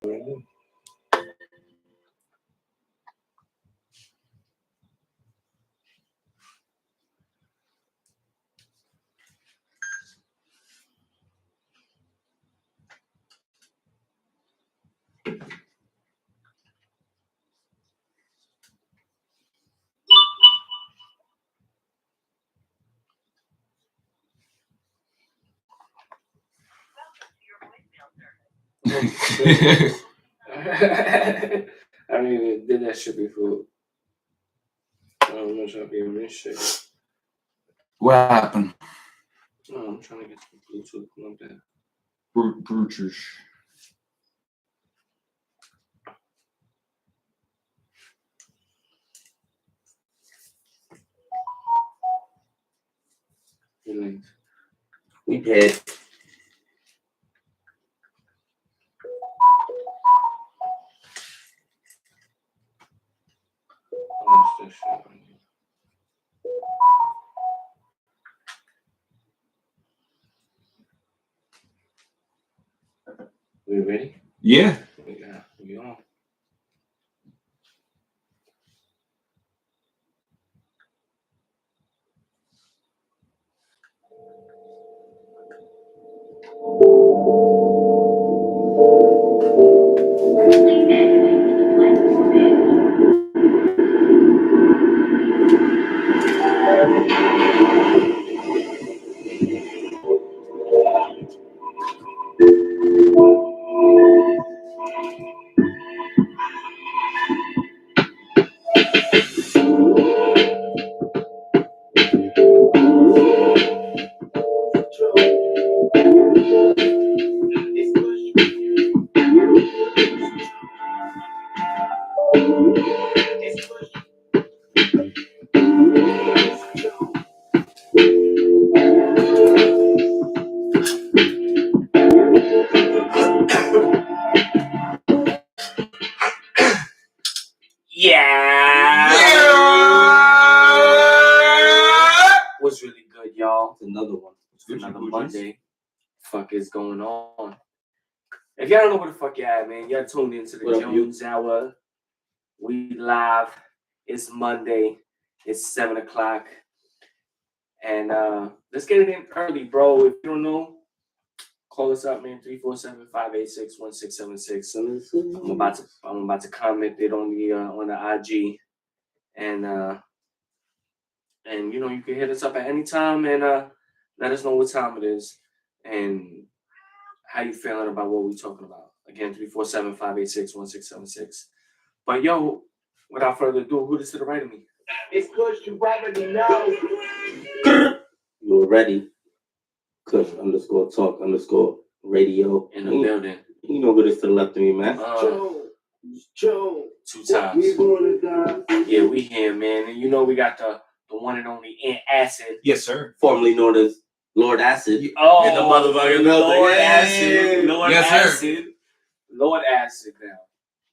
I don't even did that shit before. I don't know if I'll be on this shit. What happened? No, I'm trying to get some Bluetooth plugged in. Bruters. We did. What's this shit? We ready? Yeah. Yeah, we on. What's really good, y'all? It's another one. It's another Monday. Fuck is going on? If y'all don't know where the fuck you at, man, y'all tuned into the Jones Hour. We live. It's Monday. It's 7 o'clock. And let's get it in early, bro. If you don't know, call us up, man. 347-586-1676. I'm about to comment it on the IG. And you know, you can hit us up at any time and let us know what time it is and how you feeling about what we're talking about. Again, 347-586-1676. But yo, without further ado, who is to the right of me? It's Kush, you already know. You already. Kush _talk_radio. In the building. You know what is to the left of me, man. Joe. 2 times. We gonna die. Yeah, we here, man. And you know we got the one and only Aunt Acid. Yes, sir. Formerly known as Lord Acid. Oh, in the motherfucking Lord Acid. Lord yes, Acid. Sir. Lord Acid now.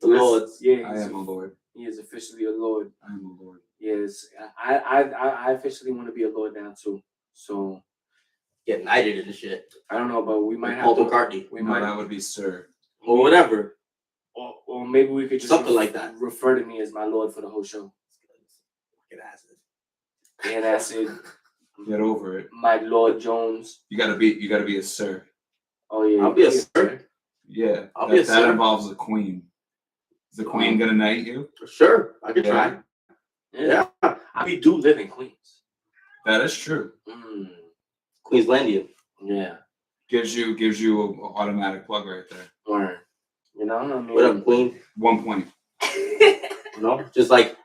The Lord. Yeah, I am a Lord. He is officially a Lord. I am a Lord. Yes, I officially want to be a Lord now too. So Get knighted and shit. I don't know, but we might have Paul McCartney. That would be Sir. Or whatever. Or maybe we could just something like that. Refer to me as my Lord for the whole show. Get Acid. And Acid. Get over it. My Lord Jones. You gotta be a Sir. Oh yeah. I'll be a Sir. Yeah. I'll be a Sir. That involves a queen. Is the queen gonna knight you? Sure, I could try. Yeah. We do live in Queens. That is true. Queenslandian. Yeah. Gives you an automatic plug right there. Word. You know, I mean, what up, Queen? 1 point. You know, just like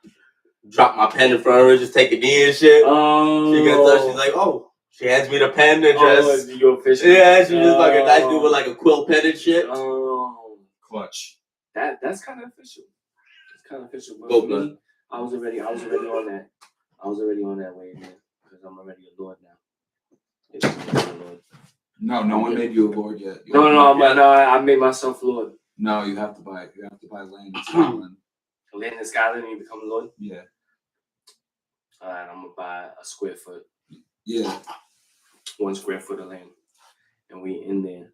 drop my pen in front of her, just take a knee and shit. Oh. She gets up, she's like, oh. She hands me the pen and just. You official. Yeah, she just like a nice dude with like a quill pen and shit. Oh. Clutch. That's kind of official. It's kind of official. But go, for me, I was already on that. I was already on that way, man. Because I'm already a Lord now. No one made you a Lord yet. I made myself Lord. No, you have to buy land in Scotland. Land in Scotland and you become Lord? Yeah. Alright, I'm gonna buy a square foot. Yeah. 1 square foot of land. And we in there.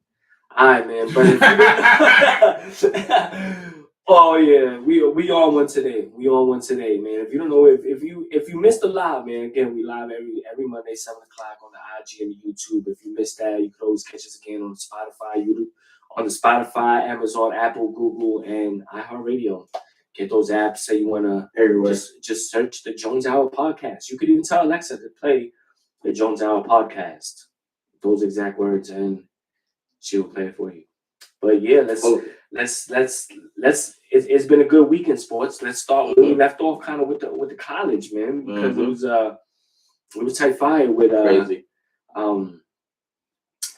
Alright, man. But if you don't oh yeah, we on one today. We on one today, man. If you don't know, if you missed the live, man, again, we live every Monday, 7 o'clock on the IG and the YouTube. If you missed that, you can always catch us again on Spotify, YouTube, on the Spotify, Amazon, Apple, Google, and iHeartRadio. Get those apps. Say you wanna just search the Jones Hour podcast. You could even tell Alexa to play the Jones Hour podcast. Those exact words, and she will play it for you. But yeah, let's. It's been a good week in sports. Let's start where we left off, kind of with the college, man, because it was tight fire with Crazy.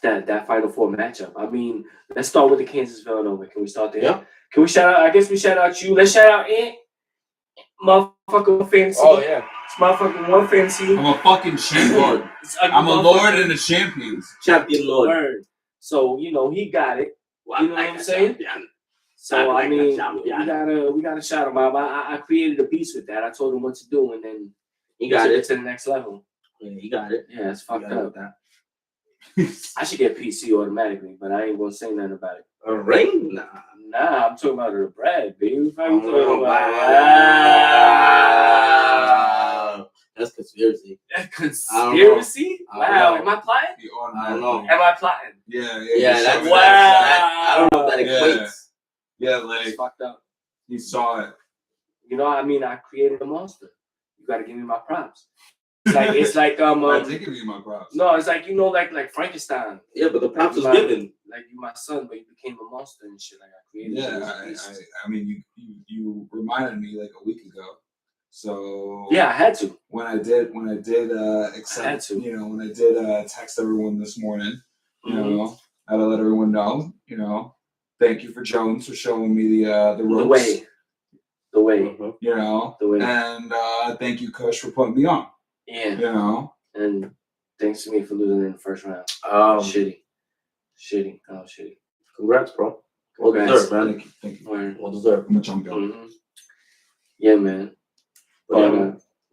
That Final Four matchup. I mean, let's start with the Kansas Villanova. Can we start there? Yeah. Can we shout out? I guess we shout out you. Let's shout out Ant, motherfucker fantasy. Oh yeah. It's motherfucking one fantasy. I'm a fucking champion. I'm a lord and a champion. Champion lord. Word. So he got it. You know what I'm saying? Champion. So I I mean, champion. we gotta shout him out. I created a piece with that. I told him what to do, and then He got took it. to the next level. Yeah, he got it. Yeah, it's fucked He got up. I should get PC automatically, but I ain't gonna say nothing about it. A ring? Nah, I'm talking about the bread, baby. Wow. That's conspiracy. Conspiracy? Wow, am I plotting? I don't know. Am I plotting? Yeah, that's Wow. I don't know if that equates. Yeah, It's like fucked up. he saw it. I created a monster. You gotta give me my props. It's like I did give you my props. no, it's like like Frankenstein. Yeah, but the props was Like, given. Like you my son, but you became a monster and shit. Like I created Yeah, I mean, you reminded me like a week ago. So yeah, I had to. when I did accept, when I did text everyone this morning, I had to let everyone know, thank you for Jones for showing me the ropes. The way. The way. And thank you, Kush, for putting me on. Yeah. And thanks to me for losing in the first round. Shitty. Oh, shitty. Congrats, bro. Well deserved, man. Thank you. Well deserved. I'm a champion. Mm-hmm. Yeah, man.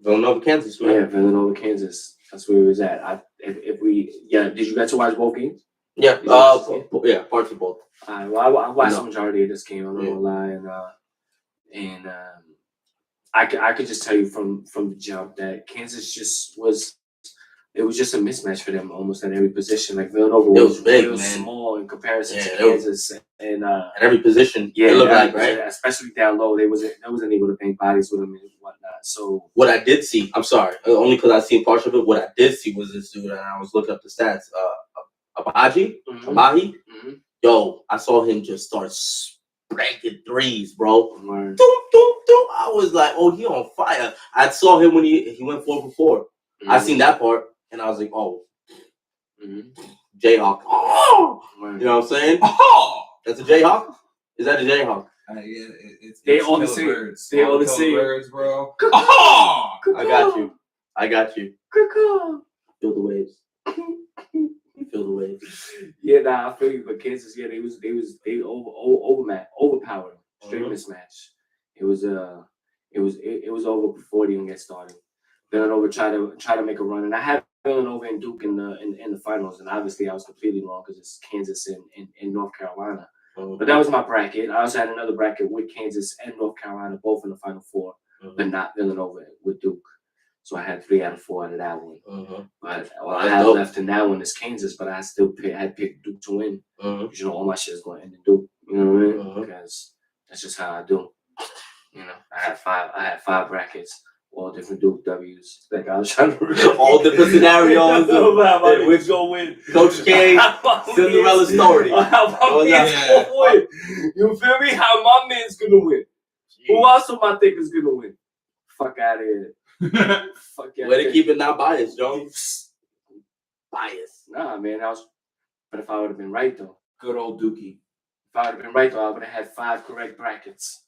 Villanova, Kansas, man. Yeah, Villanova, Kansas. That's where we was at. Did you get to watch both games? Yeah, parts of both. Well, I watched the majority of this game. I'm not gonna lie, and I could just tell you from the jump that Kansas it was just a mismatch for them almost at every position. Like Villanova was real small in comparison to Kansas, and at every position. Yeah, it looked like, right? Especially down low, they wasn't able to bank bodies with them and whatnot. So what I did see, I'm sorry, only because I seen parts of it. What I did see was this dude, and I was looking up the stats. Abaji, Mm-hmm. Yo, I saw him just start spanking threes, bro. Word. Doom, doom, doom. I was like, oh, he on fire. I saw him when he went 4 for 4. Mm-hmm. I seen that part, and I was like, oh, Jayhawk. Oh, you know what I'm saying? Oh, that's a Jayhawk. Is that a Jayhawk? They all the same. Birds. They all the same. Birds, bro. Oh! I got you. Feel the waves. Feel the waves. Yeah, I feel you. But Kansas, they overpowered, straight mismatch. It was over before they even get started. Villanova try to make a run, and I had Villanova and Duke in the finals, and obviously I was completely wrong because it's Kansas and North Carolina. But that was my bracket. I also had another bracket with Kansas and North Carolina both in the Final Four, but not Villanova with Duke. So I had 3 out of 4 out of that one. But all I had left in that one is Kansas, but I still had picked Duke to win. Because, all my shit is going to end in Duke. You know what I mean? Because that's just how I do. I had five brackets, all different Duke W's. Like I was trying to all different scenarios. Which go win? Coach K, Cinderella story. How my man's gonna win? You feel me? How my man's gonna win? Who else do I think is gonna win? Fuck out of here. Way to keep it not biased, Jones. Bias. Nah, man. But if I would have been right though, good old Dookie. If I would have been right though, I would have had 5 correct brackets.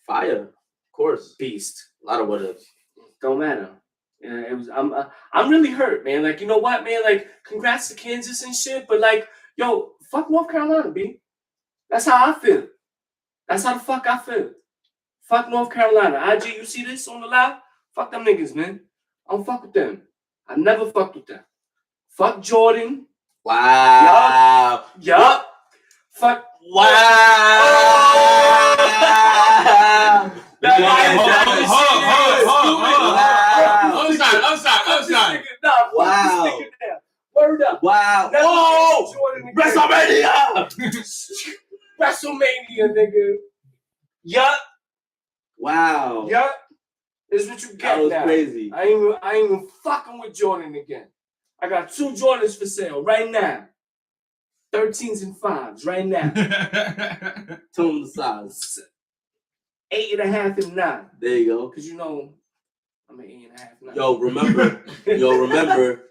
Fire, of course. Beast. A lot of what ifs. Don't matter. It was. I'm really hurt, man. Like, you know what, man? Like, congrats to Kansas and shit. But like, yo, fuck North Carolina, B. That's how I feel. That's how the fuck I feel. Fuck North Carolina. IG, you see this on the live? Fuck them niggas, man. I don't fuck with them. I never fucked with them. Fuck Jordan. Wow. Yup. Fuck. Wow. Upside. Wow. Word up. Wow. Oh! WrestleMania! WrestleMania, nigga. Yup. Wow. Yup. This is what you get that was now. Crazy. I ain't even fucking with Jordan again. I got 2 Jordans for sale right now. 13s and 5s right now. Tell them the size. 8.5 and 9. There you go. Cause you know I'm an 8.5 9. Yo, remember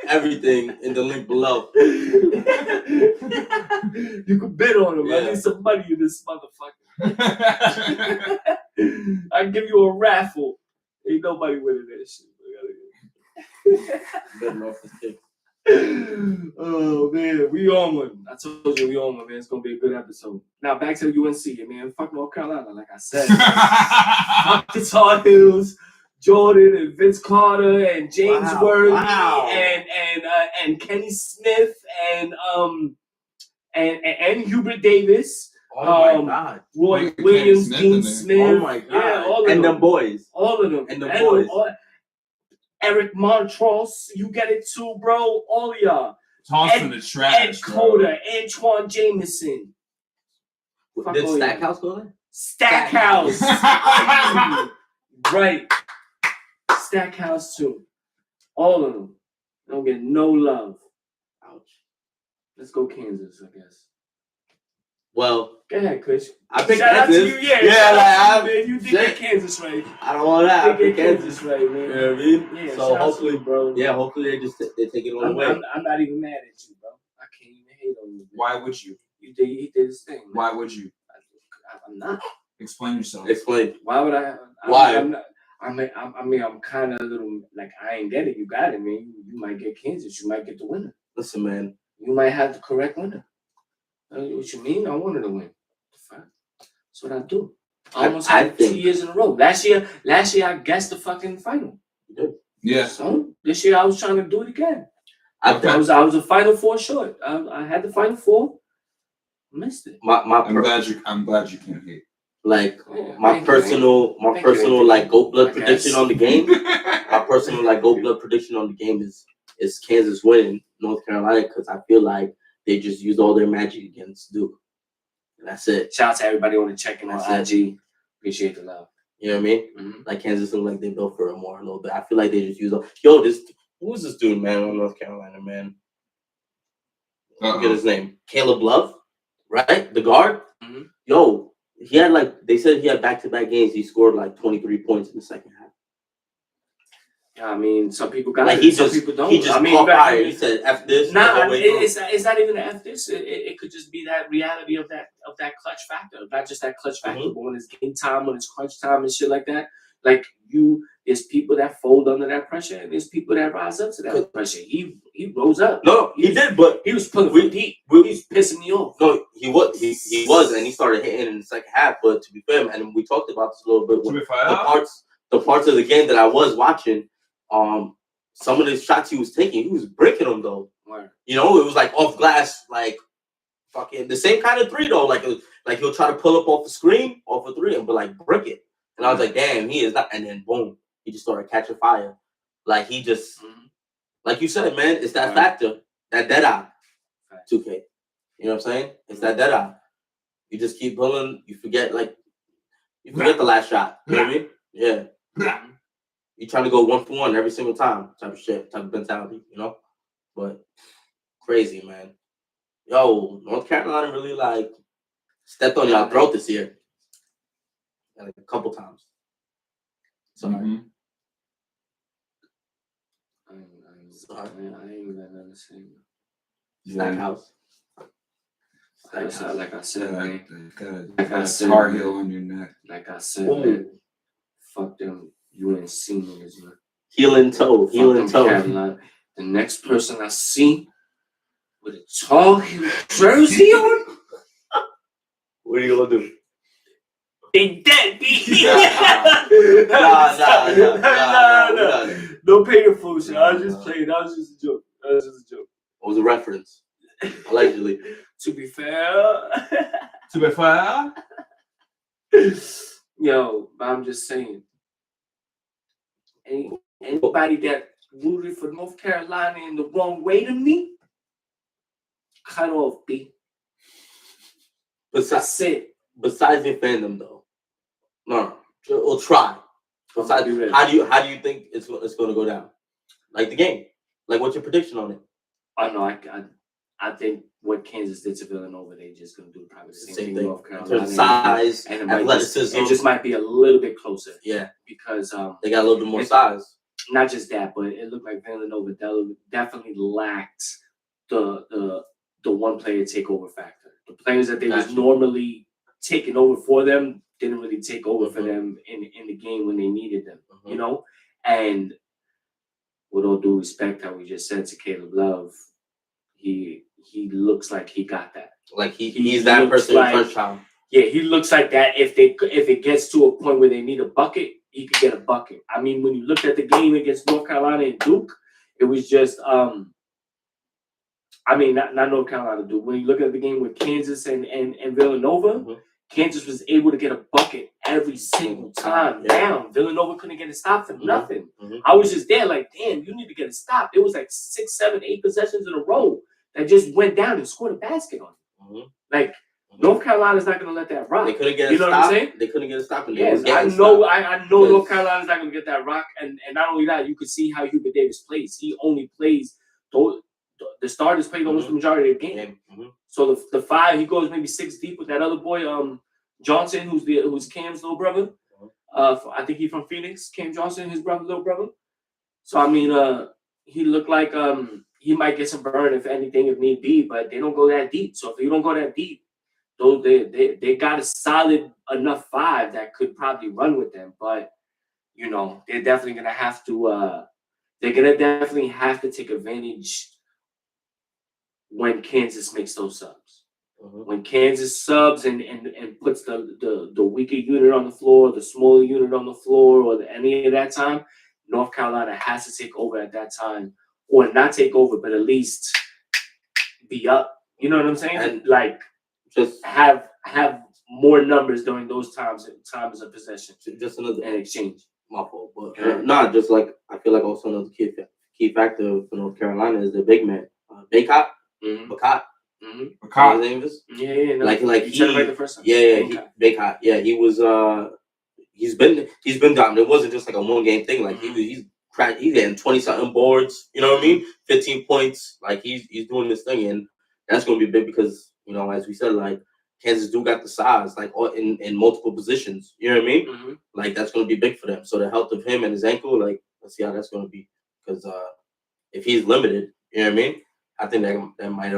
everything in the link below. You can bid on them. Yeah. I need some money in this motherfucker. I give you a raffle. Ain't nobody winning that shit. Betting off the stick. Oh man, we on one. I told you we on one, man. It's gonna be a good episode. Now back to the UNC, man. Fuck North Carolina, like I said. Fuck the Tar Heels, Jordan and Vince Carter and James Worthy and Kenny Smith and Hubert Davis. Oh my God. Roy Williams, Dean Smith. Oh my God. Yeah, all of them. them boys. All of them. And the boys. Eric Montross, you get it too, bro. All of y'all. Tossing the trash. Ed Coder, Antoine Jameson. Did Stackhouse go there? Stackhouse. Right. Stackhouse too. All of them. Don't get no love. Ouch. Let's go Kansas, I guess. Well, go ahead, Kush. I picked Shout Kansas. Out to you. Yeah, man, you did get Kansas right. I don't want that. You did get Kansas right, man. You know what I mean? Yeah, so hopefully, bro. Yeah, hopefully they take it all away. I'm not even mad at you, bro. I can't even hate on you. Man. Why would you? He did his thing. Man. Why would you? I'm not. Explain yourself. Explain. Why would I? Why? I'm not. I'm kind of a little like I ain't get it. You got it, man. You might get Kansas. You might get the winner. Listen, man. You might have the correct winner. What you mean? I wanted to win. That's what I do. I almost had 2 years in a row. Last year I guessed the fucking final. You did. Yeah. So this year I was trying to do it again. I was a Final Four short. I had the Final Four. Missed it. I'm glad you can't hate. Like my personal like GOAT blood prediction on the game. My personal like GOAT blood prediction on the game is Kansas winning North Carolina because I feel like they just used all their magic against Duke. And that's it. Shout out to everybody on the check-in on IG. Appreciate the love. You know what I mean? Mm-hmm. Like Kansas look like they built for it more a little bit. I feel like they just use who's this dude, man, on North Carolina, man? Look at his name. Caleb Love, right? The guard. Mm-hmm. Yo, he had they said he had back-to-back games. He scored 23 points in the second half. Yeah, I mean, some people got it. Some people don't. He just caught fire. He said, "F this." Nah, it's not even an F this. It could just be that reality of that clutch factor. Not just that clutch factor, but when it's game time, when it's crunch time and shit like that. Like there's people that fold under that pressure, and there's people that rise up to that pressure. He rose up. No, he did, but he was pulling for Pete. He's pissing me off. No, he was, and he started hitting in the second half. But to be fair, and we talked about this a little bit. The parts of the game that I was watching. Some of the shots he was taking, he was breaking them though. Right. You know, it was off glass, fucking the same kind of three though. Like he'll try to pull up off the screen, off a three, and break it. And I was like, damn, he is not. And then boom, he just started catching fire. Like he just, like you said, man, it's that factor, that dead eye. 2K. You know what I'm saying? It's that dead eye. You just keep pulling. You forget the last shot. You know what I mean? Yeah. You trying to go 1 for 1 every single time, type of mentality, you know? But crazy, man. Yo, North Carolina really stepped on y'all throat this year. A couple times. Sorry. I ain't even understand. Stackhouse. Like I said, man. Got a Tar Heel on your neck. Like I said, man. Fuck them UNC niggas, man. Heel and toe. Carolina. The next person I see with a Tar Heel jersey on, what are you gonna do? They dead, B. Nah. No paying for shit. I was just playing. That was just a joke. What was the reference? Allegedly. To be fair. To be fair. Yo, but I'm just saying. Anybody that rooted for North Carolina in the wrong way to me, cut off, B. That's it. Besides your fandom, though, no, we'll try. Besides, how do you think it's going to go down? Like the game, like what's your prediction on it? I know. I think what Kansas did to Villanova, they just going to do probably the same thing. North Carolina, size, and athleticism. It just might be a little bit closer. Yeah, because they got a little bit more size. Not just that, but it looked like Villanova definitely lacked the one player takeover factor. The players that they was normally taking over for them didn't really take over for them in the game when they needed them, you know? And with all due respect, how we just said to Caleb Love, he looks like he got that. Like he's that person in first time. Yeah, he looks like that. If it gets to a point where they need a bucket, he could get a bucket. I mean, when you looked at the game against North Carolina and Duke, it was just not North Carolina, Duke. When you look at the game with Kansas and Villanova, Kansas was able to get a bucket every single time down. Villanova couldn't get a stop for nothing. I was just there like, damn, you need to get a stop. It was like 6, 7, 8 possessions in a row that just went down and scored a basket on it. Like, North Carolina's not going to let that rock. They couldn't get a stop. What I'm saying? They couldn't get a stop. Yes, I know North Carolina's not going to get that rock. And not only that, you could see how Hubert Davis plays. He only plays the starters played almost the majority of the game. So the 5, he goes maybe 6 deep with that other boy, Johnson, who's Cam's little brother. I think he's from Phoenix. Cam Johnson, his little brother. So I mean, he looked like he might get some burn if anything, if need be. But they don't go that deep. So if you don't go that deep, they got a solid enough 5 that could probably run with them. But you know, they're definitely gonna have to. They're gonna definitely have to take advantage when Kansas makes those subs. When Kansas subs and puts the weaker unit on the floor, the smaller unit on the floor, or any of that time, North Carolina has to take over at that time, or not take over, but at least be up. You know what I'm saying? And like just have more numbers during those times of possession. Just another exchange. My fault, but not just like I feel like also another key factor for North Carolina is the big man, Baycott. Baycott. His name is? Yeah. No, like he said it right the first time. Baycott. Yeah, he was. He's been dominant. It wasn't just like a 1 game thing. Like he's getting 20-something boards. You know what I mean? 15 points. Like he's doing this thing, and that's going to be big because as we said, like Kansas do got the size, like in multiple positions. You know what I mean? Like that's going to be big for them. So the health of him and his ankle, like let's see how that's going to be. Because if he's limited, you know what I mean? I think that might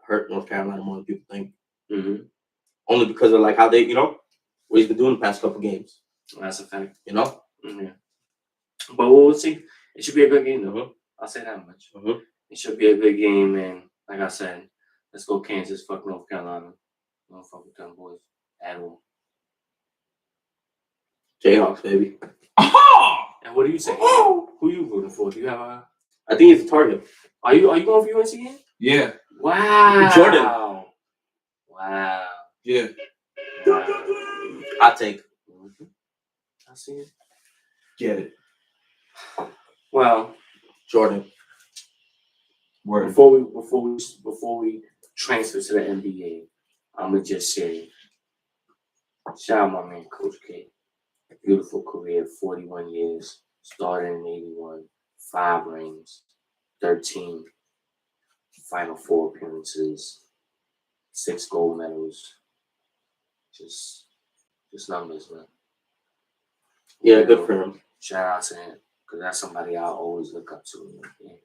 hurt North Carolina more than people think. Only because of like how they, what he's been doing the past couple games. That's a fact. Yeah. But we'll see. It should be a good game, though. I'll say that much. It should be a good game, and like I said, let's go Kansas. Fuck North Carolina. Don't fuck with them boys at all. Jayhawks, baby. And what do you say? Who you rooting for? Do you have a? I think he's a target. Are you going for UNC again? Yeah. Wow. Jordan. Wow. Yeah. I take. I see it. Get it. Well, Jordan. Word. Before we transfer to the NBA, I'ma just say, shout out my man Coach K. Beautiful career, 41 years, started in 81, 5 rings, 13 Final Four appearances, 6 gold medals. Just numbers, man. Yeah, good for him. Shout out to him, because that's somebody I always look up to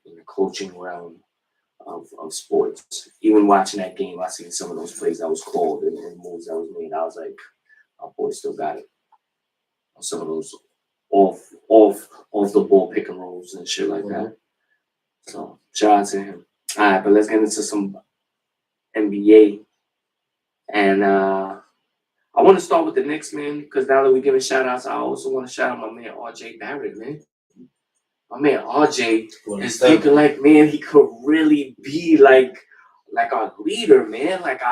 in the coaching realm of sports. Even watching that game, I seen some of those plays that was called and moves that was made. I was like, our boy still got it. Some of those off the ball pick and rolls and shit like that. So shout out to him. All right, but let's get into some NBA. And I want to start with the Knicks, man, because now that we're giving shout outs, I also want to shout out my man RJ Barrett, man. My man RJ is looking like, man, he could really be like our leader, man. Like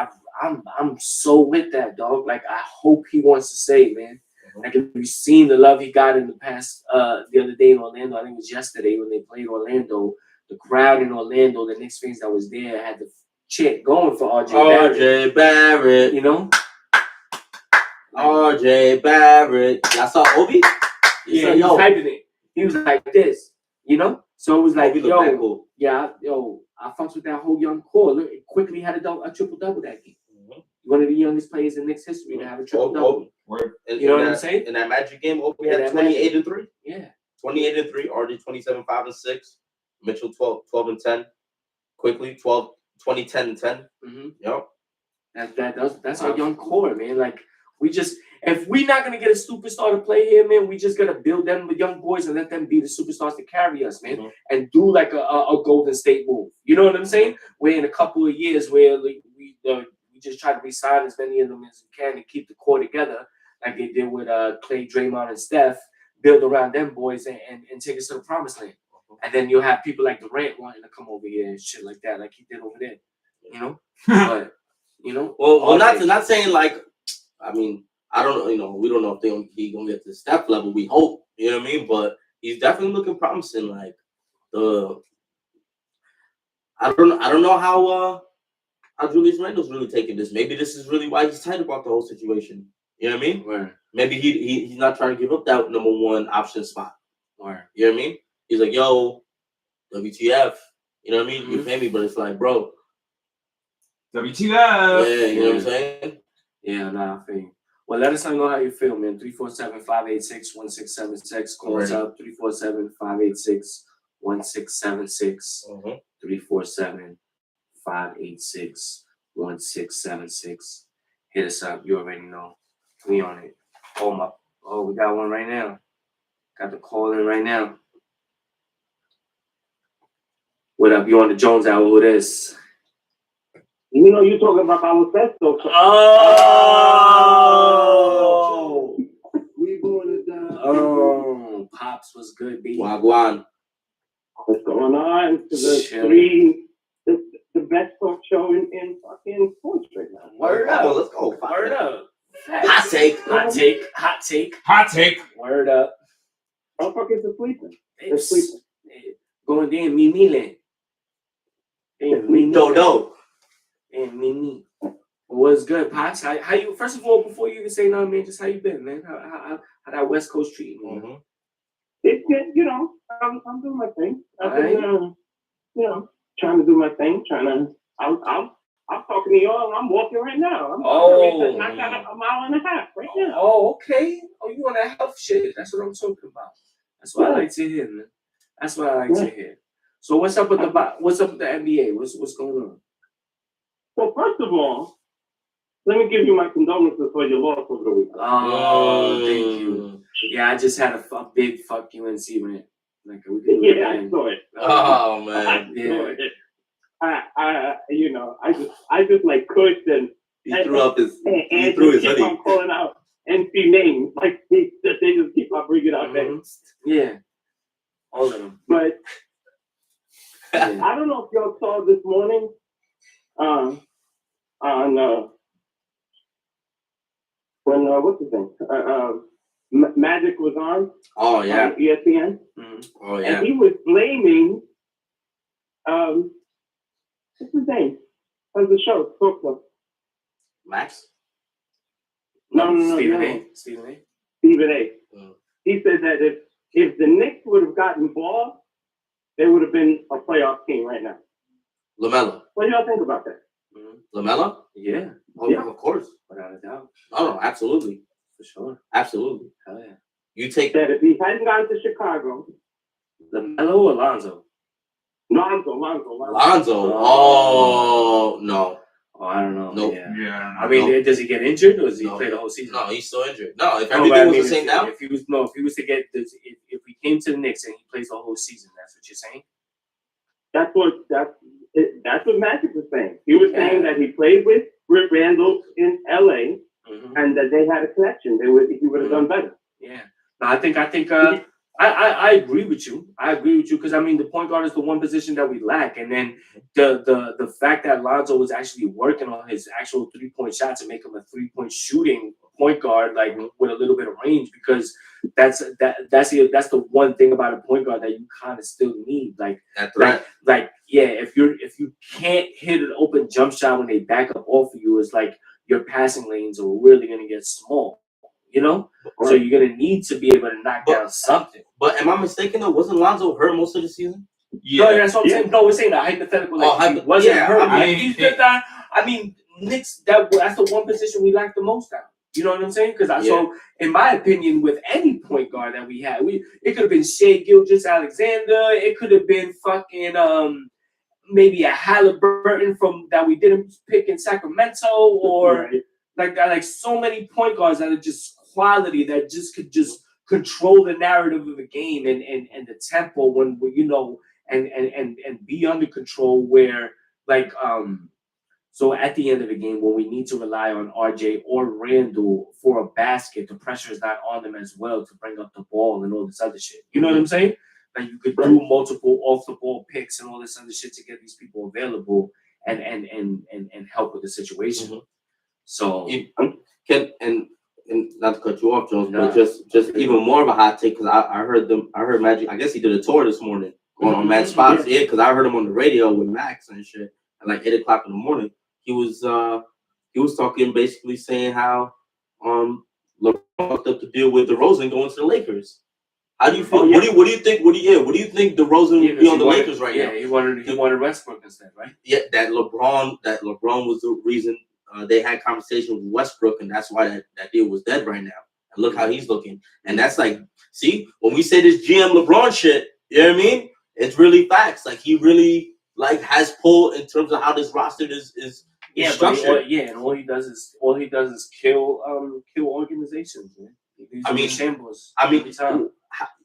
I'm so with that, dog. Like I hope he wants to say, man. Like if you've seen the love he got in the past, the other day in Orlando, I think it was yesterday when they played Orlando. The crowd in Orlando, the Knicks fans that was there had the chant going for RJ Barrett. You know? RJ Barrett. Y'all saw Obi? He was hyping it. He was like this, you know? So it was like, cool. I fucks with that whole young core. Look, it quickly had a triple-double that game. One of the youngest players in Knicks history to have a triple-double. You know what I'm saying? In that Magic game, Obi had 28 and 3. Yeah. 28 and 3. RJ 27, 5 and 6. Mitchell 12 and 10. Quickly 20, 10 and 10. Yep. That's our young core, man. Like if we're not gonna get a superstar to play here, man, we just gotta build them with young boys and let them be the superstars to carry us, man, and do like a Golden State move. You know what I'm saying? Where in a couple of years, where we just try to re-sign as many of them as we can and keep the core together, like they did with Clay, Draymond, and Steph, build around them boys and take us to the promised land. And then you'll have people like Durant wanting to come over here and shit like that, like he did over there. You know, but well, not saying like, I mean, I don't know. You know, we don't know if he gonna get to the Steph level. We hope. You know what I mean? But he's definitely looking promising. Like I don't know how Julius Randle's really taking this. Maybe this is really why he's tight about the whole situation. You know what I mean? Right. Maybe he's not trying to give up that number one option spot. Right. You know what I mean? He's like, yo, WTF. You know what I mean? You pay me, but it's like, bro. WTF. Yeah, you know what I'm saying? Yeah, nah, I feel you. Well, let us know how you feel, man. 347-586-1676. Call us up. 347-586-1676. 347-586-1676. Hit us up. You already know. We on it. Oh, we got one right now. Got the call in right now. What up? You on the Jones Hour? Who this? You know, you're talking about our festival. Oh! We going to Oh, Pops was good, B. Wagwan. What's going on? To the best talk show in fucking sports right now. Word up. Let's go. Word up. Hot take. Word up. Motherfuckers are sleeping. They're sleeping. Going there, Mimi. Dodo. And Mimi. What's good, Pops? How you? First of all, before you even say nothing, man, just how you been, man? How that West Coast treating you? It's good, you know. I'm doing my thing. I've been, trying to do my thing. I'm talking to y'all. I'm walking right now. I'm I got a mile and a half right now. Oh, okay. Oh, you on that health shit? That's what I'm talking about. That's what I like to hear, man. That's what I like to hear. So what's up with the NBA? What's going on? Well, first of all, let me give you my condolences for your loss over the weekend. Oh, thank you. Yeah, I just had a big fuck UNC rant. Like we could I saw it. Oh man. I just like cursed and he threw his keep on calling out NC names like they just keep on bringing out names. Yeah, all of them. But I don't know if y'all saw this morning on when what's his name? Magic was on. Oh yeah. ESPN. Oh yeah. And he was blaming what's his name? What's the show? Talk to Max? No. Stephen A. Stephen A. He said that if the Knicks would have gotten ball, they would have been a playoff team right now. LaMelo. What do y'all think about that? LaMelo? Yeah. Oh, yeah. Of course. Without a doubt. No, absolutely. For sure. Absolutely. Hell yeah. You take that if he hadn't gone to Chicago. LaMelo or Lonzo? Lonzo. Oh, no. Oh, I don't know. Nope. Yeah. I mean, does he get injured or does he play the whole season? No, he's still injured. No, if everything was the same now. If he was to get if we came to the Knicks and he plays the whole season, that's what you're saying? That's what Magic was saying. He was saying that he played with Rick Randall in LA and that they had a connection. He would have done better. Yeah. No, I think I agree with you. Because I mean the point guard is the one position that we lack, and then the fact that Lonzo was actually working on his actual 3-point shot to make him a 3-point shooting point guard, like with a little bit of range, because that's the one thing about a point guard that you kind of still need, like if you can't hit an open jump shot when they back up off of you, it's like your passing lanes are really gonna get small. You know, so you're gonna need to be able to knock down something. But am I mistaken though? Wasn't Lonzo hurt most of the season? Yeah, no, that's what I'm saying. No, we're saying that hypothetical. Like, he wasn't hurt. I mean, Knicks. That's the one position we lack the most out. You know what I'm saying? Because so, in my opinion, with any point guard that we had, it could have been Shai Gilgeous-Alexander. It could have been fucking maybe a Halliburton from that we didn't pick in Sacramento, or like so many point guards that are just quality that just could just control the narrative of the game and the tempo when you know and be under control where so at the end of the game when we need to rely on RJ or Randall for a basket, the pressure is not on them as well to bring up the ball and all this other shit. You know what I'm saying? Like you could do multiple off the ball picks and all this other shit to get these people available and help with the situation. Mm-hmm. So and not to cut you off, Jones, but just even more of a hot take because I heard Magic. I guess he did a tour this morning going on Mad Spots. Yeah, because I heard him on the radio with Max and shit at like 8:00 in the morning. He was talking basically saying how LeBron fucked up to deal with DeRozan going to the Lakers. How do you feel? What do you think? What do you think DeRozan would be on the Lakers right now? Yeah, he wanted Westbrook instead, right? Yeah, that LeBron was the reason they had conversation with Westbrook, and that's why that deal was dead right now. And look how he's looking. And that's like, see, when we say this GM LeBron shit, you know what I mean? It's really facts. Like he really has pull in terms of how this roster is structured. And all he does is kill organizations, man. Shambles.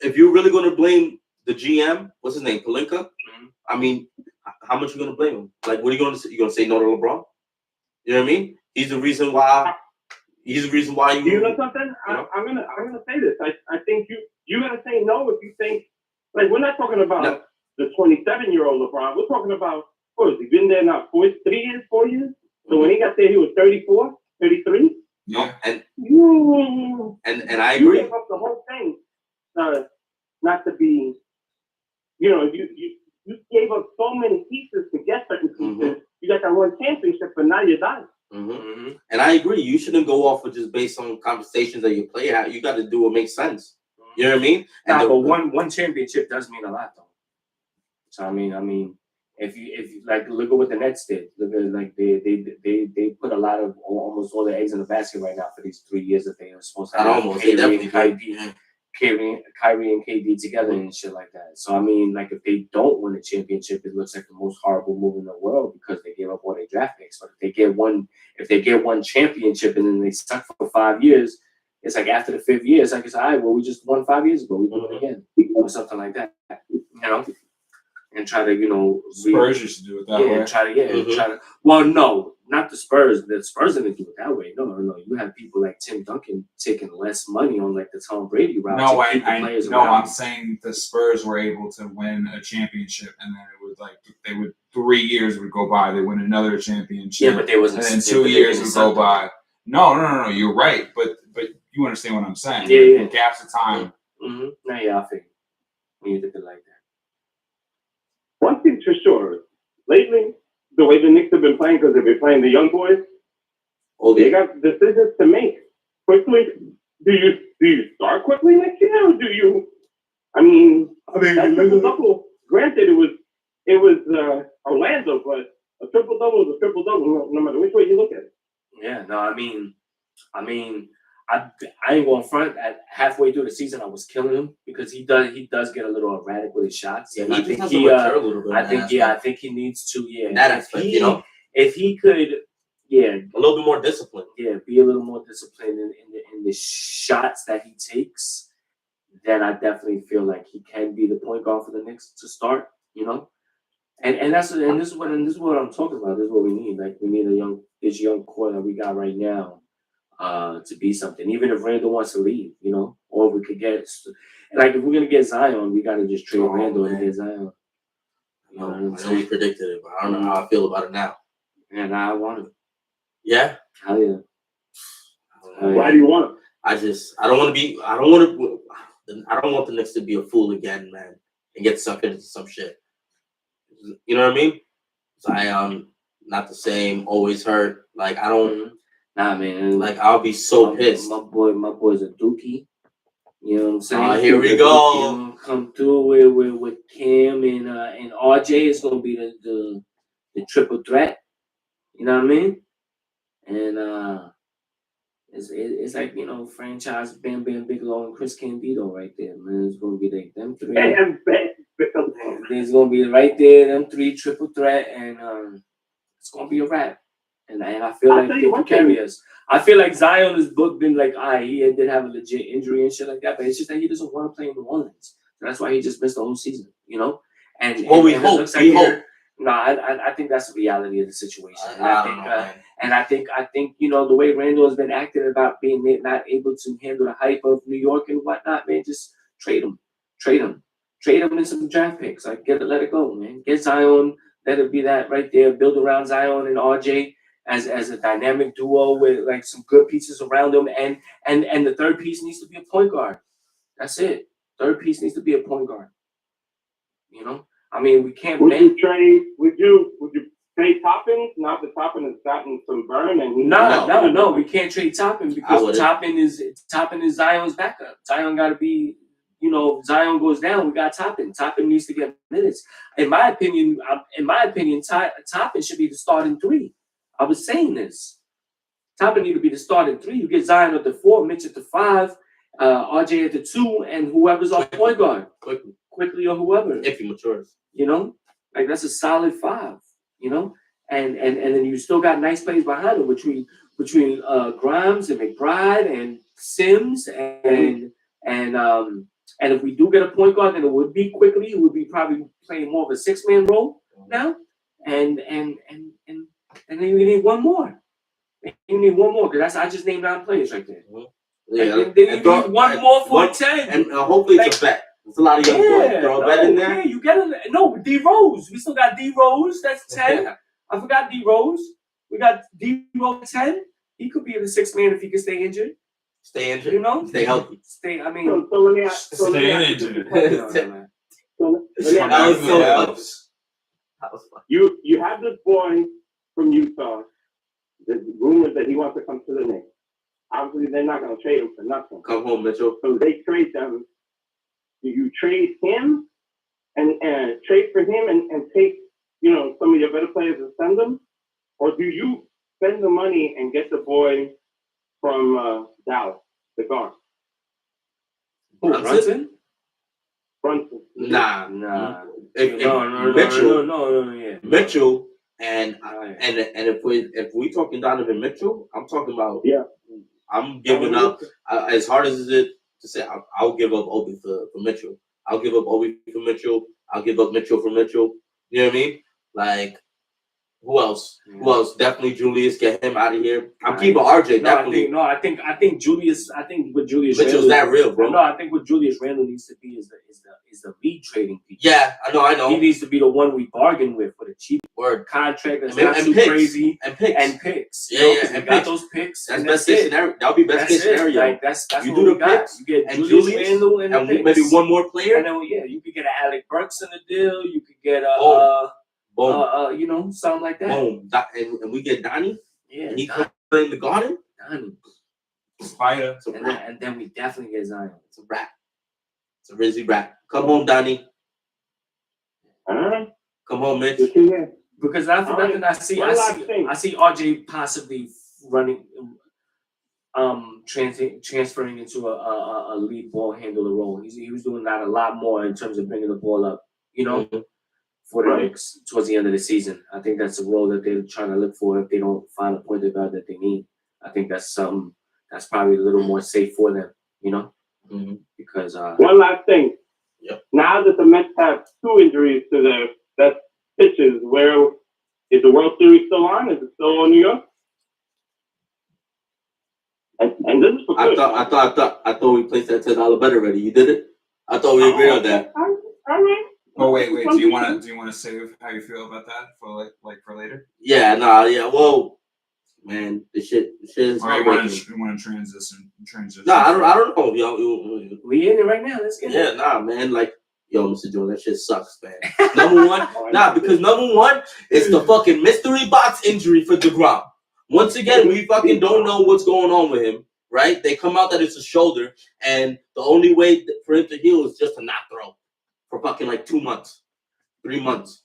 If you're really going to blame the GM, what's his name, Pelinka? Mm-hmm. I mean, how much are you going to blame him? Like, what are you going to say? You going to say no to LeBron? You know what I mean? He's the reason why. You know something? I'm gonna say this. I think you gotta say no if you think we're not talking about the 27-year-old LeBron. We're talking about he been there now 4 years. So when he got there, he was 34, 33. Yeah, and I agree. You gave up the whole thing, not to be. You gave up so many pieces to get certain pieces. Mm-hmm. You got that one championship, but now you're done. Mm-hmm. Mm-hmm. And I agree. You shouldn't go off of just based on conversations that you play out. You got to do what makes sense. You know what I mean? But one championship does mean a lot, though. So I mean, if you look at what the Nets did. Look at they put a lot of almost all the eggs in the basket right now for these 3 years that they were supposed to have. Kyrie and KD together and shit like that. So I mean, if they don't win a championship, it looks like the most horrible move in the world because they gave up all their draft picks. But if they get one championship and then they suck for 5 years, it's like after the 5th year, it's like all right, well, we just won 5 years ago, we do it again or something like that, and try to Spurs used to do it that way. Try to. Well, no, not the Spurs. The Spurs didn't do it that way. No. You have people like Tim Duncan taking less money on the Tom Brady route. No, I'm saying the Spurs were able to win a championship, and then it would 3 years would go by, they win another championship. Yeah, but there wasn't. And then 2 years would go by. No. You're right, but you understand what I'm saying. Yeah. Gaps of time. Mm-hmm. No, yeah, I think when you did it like that. One thing's for sure, lately, the way the Knicks have been playing, because they've been playing the young boys, they got decisions to make quickly. Do you start quickly next year, or do you? That triple-double, granted, it was Orlando, but a triple-double is a triple-double, no matter which way you look at it. Yeah, no, I mean, I ain't going front. At halfway through the season, I was killing him because he does get a little erratic with his shots. Yeah, I think he needs to. Yeah, that aspect, if he could, a little bit more disciplined. Yeah, be a little more disciplined in the shots that he takes. Then I definitely feel like he can be the point guard for the Knicks to start. And this is what I'm talking about. This is what we need. We need this young core that we got right now. To be something, even if Randall wants to leave, or we could get like if we're gonna get Zion, we gotta just trade Randall and get Zion. You know, I know we predicted it, but I don't know how I feel about it now. And I want him. Yeah. Hell yeah. Why do you want him? I don't want the Knicks to be a fool again, man, and get sucked into some shit. You know what I mean? Zion, not the same, always hurt. Like I don't. Nah, man. Like I'll be so pissed. My boy's a dookie. You know what I'm saying? Here we go. Come through with Cam and RJ. It's gonna be the triple threat. You know what I mean? And it's like, you know, franchise Bam Bam Bigelow and Chris Candido right there, man. It's gonna be them three. It's gonna be right there, them three triple threat, and it's gonna be a wrap. And I feel like they can carry us. I feel like Zion has been like, he did have a legit injury and shit like that, but it's just that he doesn't want to play in New Orleans. So that's why he just missed the whole season, you know? And we hope. No, I think that's the reality of the situation. And I think you know, the way Randall has been acting about being not able to handle the hype of New York and whatnot, man, just trade him in some draft picks. Like let it go, man. Get Zion. Let it be that right there. Build around Zion and RJ as a dynamic duo with like some good pieces around them, and the third piece needs to be a point guard. That's it. Third piece needs to be a point guard. You know, I mean, we can't. Would you trade Toppin? Not the Toppin has gotten some burn and no, we can't trade Toppin because Toppin is Zion's backup. Zion got to be. You know, Zion goes down, we got Toppin. Toppin needs to get minutes. In my opinion, Toppin should be the starting three. I was saying this. Toppin need to be the starting three. You get Zion at the 4, Mitch at the 5, RJ at the 2, and whoever's off point guard. Quickly or whoever. If he matures. You know? Like that's a solid 5, you know? And then you still got nice plays behind him between Grimes and McBride and Sims and if we do get a point guard, then it would be quickly. It would be probably playing more of a 6-man role now. And then you need one more. You need one more because I just named 9 players right there. Yeah. Then you need one more for 10. And hopefully it's a bet. There's a lot of young boys. Throw a bet in there. Yeah, you get it. No, D Rose. We still got D Rose. That's 10. I forgot D Rose. We got D Rose 10. He could be the 6th man if he can stay injured. Stay injured. You know? Stay healthy. Stay injured. That was fun. You have this boy from Utah. There's rumors that he wants to come to the Knicks. Obviously, they're not going to trade him for nothing. Come home, Mitchell. So they trade them. Do you trade him and trade for him and take, you know, some of your better players and send them? Or do you spend the money and get the boy from Dallas, the guard? Brunson? Nah. Mitchell and if we talking Donovan Mitchell, I'm talking about I'm giving up as hard as it to say I'll give up Obi for Mitchell. I'll give up Obi for Mitchell. I'll give up Mitchell for Mitchell. You know what I mean? Like who else? Who else? Definitely Julius. Get him out of here. I'm keeping RJ. Definitely. I think Julius. I think what Julius Mitchell's that real, bro. No, I think what Julius Randle needs to be is the lead trading piece. Yeah, I know. He needs to be the one we bargain with for the cheap contract that's not too crazy and picks. And got those picks. That's best case scenario. That'll be best case scenario. Like that's you do the picks. You get Julius Randle and maybe one more player. And then you could get an Alec Burks in the deal. You could get Boom. You know, something like that. Boom. And we get Donnie. Yeah. And he comes in the Garden. Donnie. Spider. And then we definitely get Zion. It's a wrap. It's a Rizzy wrap. Come home, Donnie. Come home, Mitch. Because after nothing, I see RJ possibly running, transferring into a lead ball handler role. He was doing that a lot more in terms of bringing the ball up, you know, for the Knicks towards the end of the season. I think that's a role that they're trying to look for if they don't find a point guard that they need. I think that's something that's probably a little more safe for them, you know, because one last thing. Yep. Now that the Mets have 2 injuries to their best pitchers, where is the World Series still on? Is it still in New York? And this is for good. I thought we placed that $10 bet already. You did it? I thought we agreed on that. All right. Oh wait. Do you want to save how you feel about that for for later? Yeah. Yeah. Well, man, the shit is. Or you want to transition? Nah, I don't know. Yo, we in it right now. Let's get it. Yeah, nah, man. Like, yo, Mr. Jones, that shit sucks, man. Number one, because number one, it's the fucking mystery box injury for DeGrom. Once again, we fucking don't know what's going on with him, right? They come out that it's a shoulder, and the only way for him to heal is just to not throw for fucking like 2 months, 3 months.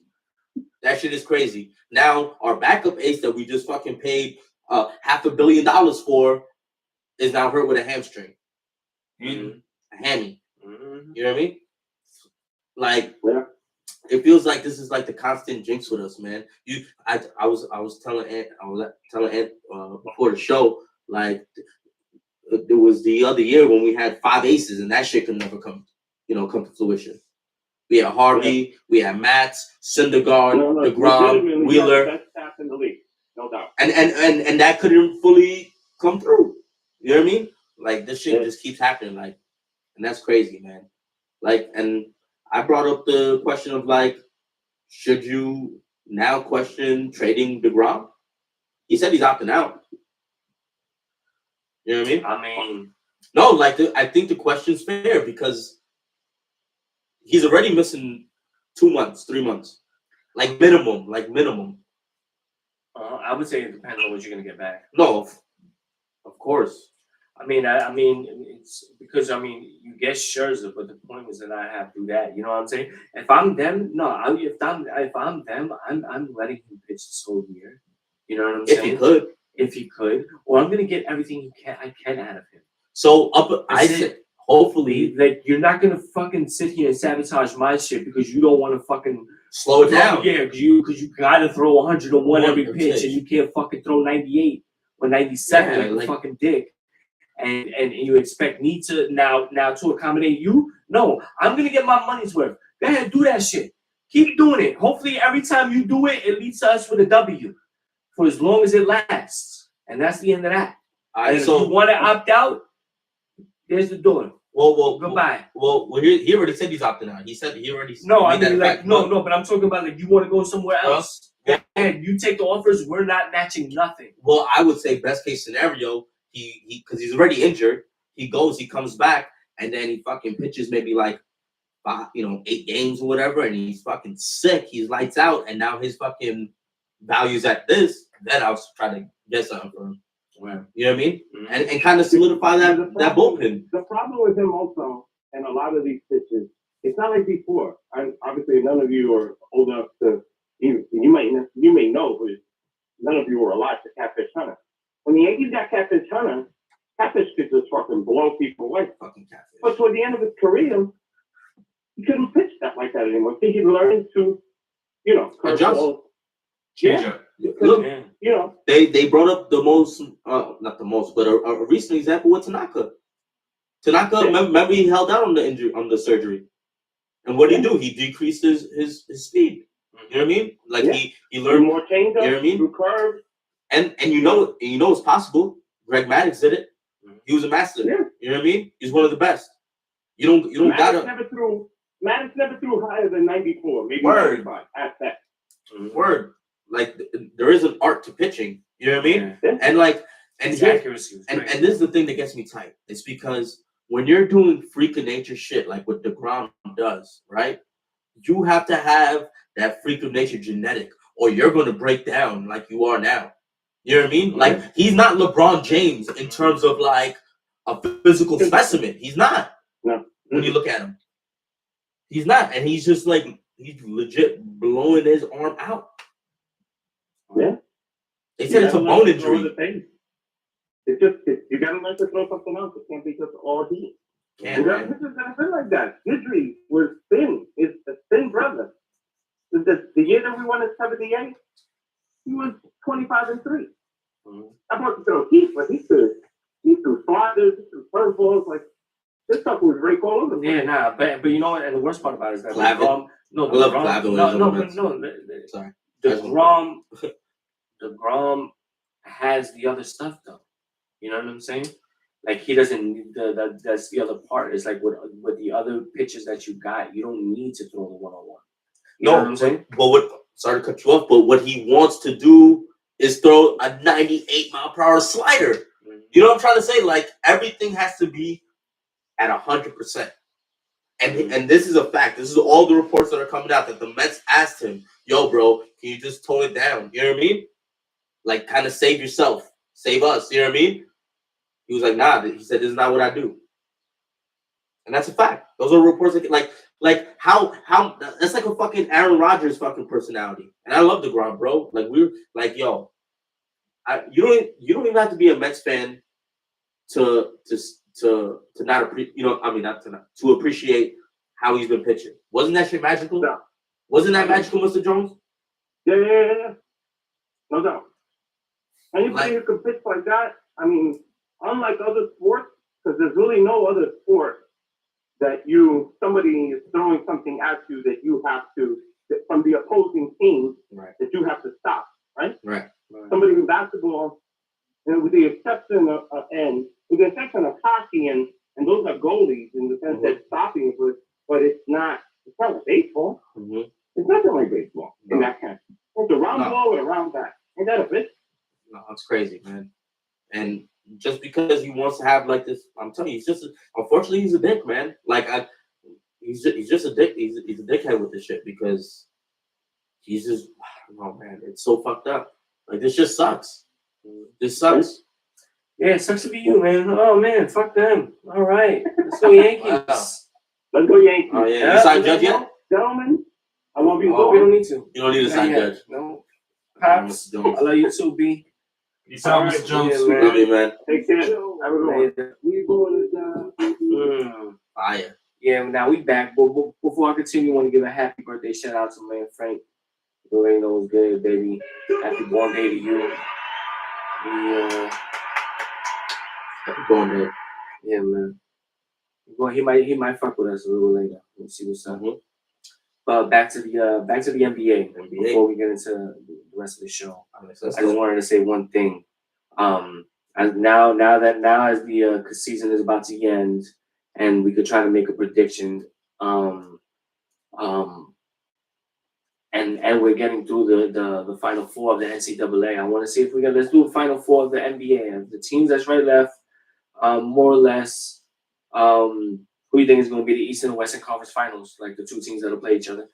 That shit is crazy. Now, our backup ace that we just fucking paid $500 million for is now hurt with a hamstring. Mm-hmm. A hammy. Mm-hmm. You know what I mean? Like, it feels like this is like the constant jinx with us, man. I was telling Ant before the show, like, it was the other year when we had 5 aces and that shit could never come to fruition. We had Harvey, we had Mats, Syndergaard, DeGrom, Wheeler, best staff in the league, no doubt. And that couldn't fully come through. You know what I mean? Like, this shit just keeps happening, like, and that's crazy, man. Like, and I brought up the question of, like, should you now question trading DeGrom? He said he's opting out. You know what I mean? No, like, I think the question's fair because he's already missing 2 months, 3 months. Like, minimum. I would say it depends on what you're going to get back. No, of course. I mean, it's because you get Scherzer, but the point is that I have to do that. You know what I'm saying? If I'm them, if I'm them, I'm letting him pitch this whole year. You know what I'm saying? If he could, or I'm gonna get everything I can out of him. So hopefully, like, you're not gonna fucking sit here and sabotage my shit because you don't want to fucking slow it down. Yeah, because you gotta throw 101 every pitch, and you can't fucking throw 98 or 97 like a fucking dick. And you expect me to now to accommodate you? No, I'm gonna get my money's worth. Go ahead, do that shit. Keep doing it. Hopefully, every time you do it, it leads to us with a W for as long as it lasts. And that's the end of that. If you want to opt out, there's the door. Well, goodbye. Well, he already said he's opting out. He said he already. No, I mean, like, no, but I'm talking about, like, you want to go somewhere else. And you take the offers. We're not matching nothing. Well, I would say best case scenario. He because he's already injured. He comes back, and then he fucking pitches maybe like 8 games or whatever, and he's fucking sick. He's lights out, and now his fucking value's at this. Then I'll try to get something for him. Wow. You know what I mean? Mm-hmm. And kind of solidify that bullpen. The problem with him also, and a lot of these pitches, it's not like before. Obviously, none of you are old enough to. You may know, but none of you were alive to Catfish Hunter. When the Yankees got Catfish Hunter, Catfish could just fucking blow people away. Fucking Catfish. But toward the end of his career, he couldn't pitch that like that anymore. I think he learned to, adjust. Yeah. Look, yeah. They brought up the most, not the most, but a recent example with Tanaka. Remember he held out on the injury, on the surgery, and what did he do? He decreased his speed. You know what I mean? Like he learned more change up. You know what I mean? Through curves. And you know it's possible. Greg Maddux did it. He was a master. Yeah. You know what I mean? He's one of the best. You don't Maddux gotta. Maddux never threw higher than 94, maybe Word. 95 at that. Word. Like there is an art to pitching. You know what I mean? Yeah. And like and his here, accuracy and this is the thing that gets me tight. It's because when you're doing freak of nature shit like what DeGrom does, right? You have to have that freak of nature genetic, or you're going to break down like you are now. You know what I mean? Like, he's not LeBron James in terms of, like, a physical specimen. He's not. No. When you look at him. He's not. And he's just, like, he's legit blowing his arm out. Yeah. They said it's a bone injury. It's just, you got to learn to throw something else. It can't be just all heat. Can't, right? It's just going to be like that. Idris was thin. It's a thin brother. The year that we won in 78, he was 25-3. Mm-hmm. I want to throw heat, but he threw sliders, he threw curveballs. Like, this stuff was great all over. Yeah, nah, but you know what? And the worst part about it is that Sorry. DeGrom has the other stuff though. You know what I'm saying? Like he doesn't. That's the other part. It's like with the other pitches that you got, you don't need to throw the 101. You know what I'm saying? But sorry to cut you off, but what he wants to do is throw a 98 mile per hour slider. Mm-hmm. You know what I'm trying to say? Like everything has to be at 100%. And this is a fact. This is all the reports that are coming out that the Mets asked him, "Yo, bro, can you just tone it down?" You know what I mean? Like, kind of save yourself, save us. You know what I mean? He was like, "Nah." He said, "This is not what I do," and that's a fact. Those are reports like how that's like a fucking Aaron Rodgers fucking personality. And I love DeGrom, bro. Like we're like, yo, you don't even have to be a Mets fan to not appreciate, to appreciate how he's been pitching. Wasn't that shit magical? No. Wasn't that magical, Mr. Jones? Yeah. No doubt. Anybody who can pitch like that, I mean, unlike other sports, because there's really no other sport that somebody is throwing something at you that you have to, from the opposing team, right, that you have to stop, right? Right. Somebody in basketball, and with the exception of hockey, and those are goalies in the sense that stopping, but it's not like baseball. Mm-hmm. It's nothing like baseball in that sense. It's a round ball with a round bat. Ain't that a bitch? No, that's crazy, man. And just because he wants to have like this, I'm telling you, unfortunately, he's a dick, man. Like he's just a dick. He's a dickhead with this shit because he's just, oh man, it's so fucked up. Like this just sucks. This sucks. Yeah, it sucks to be you, man. Oh man, fuck them. All right, let's go Yankees. Wow. Let's go Yankees. Oh yeah, you signed Judge yet? Gentlemen, I love you. We don't need to. You don't need to sign Judge. No. Pops, I love you too, B. Peace out, Mr. Jones. Yeah, love you, man. Take care. Have a good one. We going to fire. Yeah, now we back. But before I continue, I want to give a happy birthday shout out to man Frank. You already know it's good, baby. Happy born day to you. Happy born day. Yeah, man. Well, he might fuck with us a little later. We'll see what's up. But back to the NBA. Before we get into the rest of the show, I just wanted to say one thing. As now as the season is about to end, and we could try to make a prediction. And we're getting through the final four of the NCAA. I want to see if let's do a final four of the NBA. The teams that's right left, more or less. Who do you think is going to be the Eastern and Western Conference Finals? Like the two teams that'll play each other.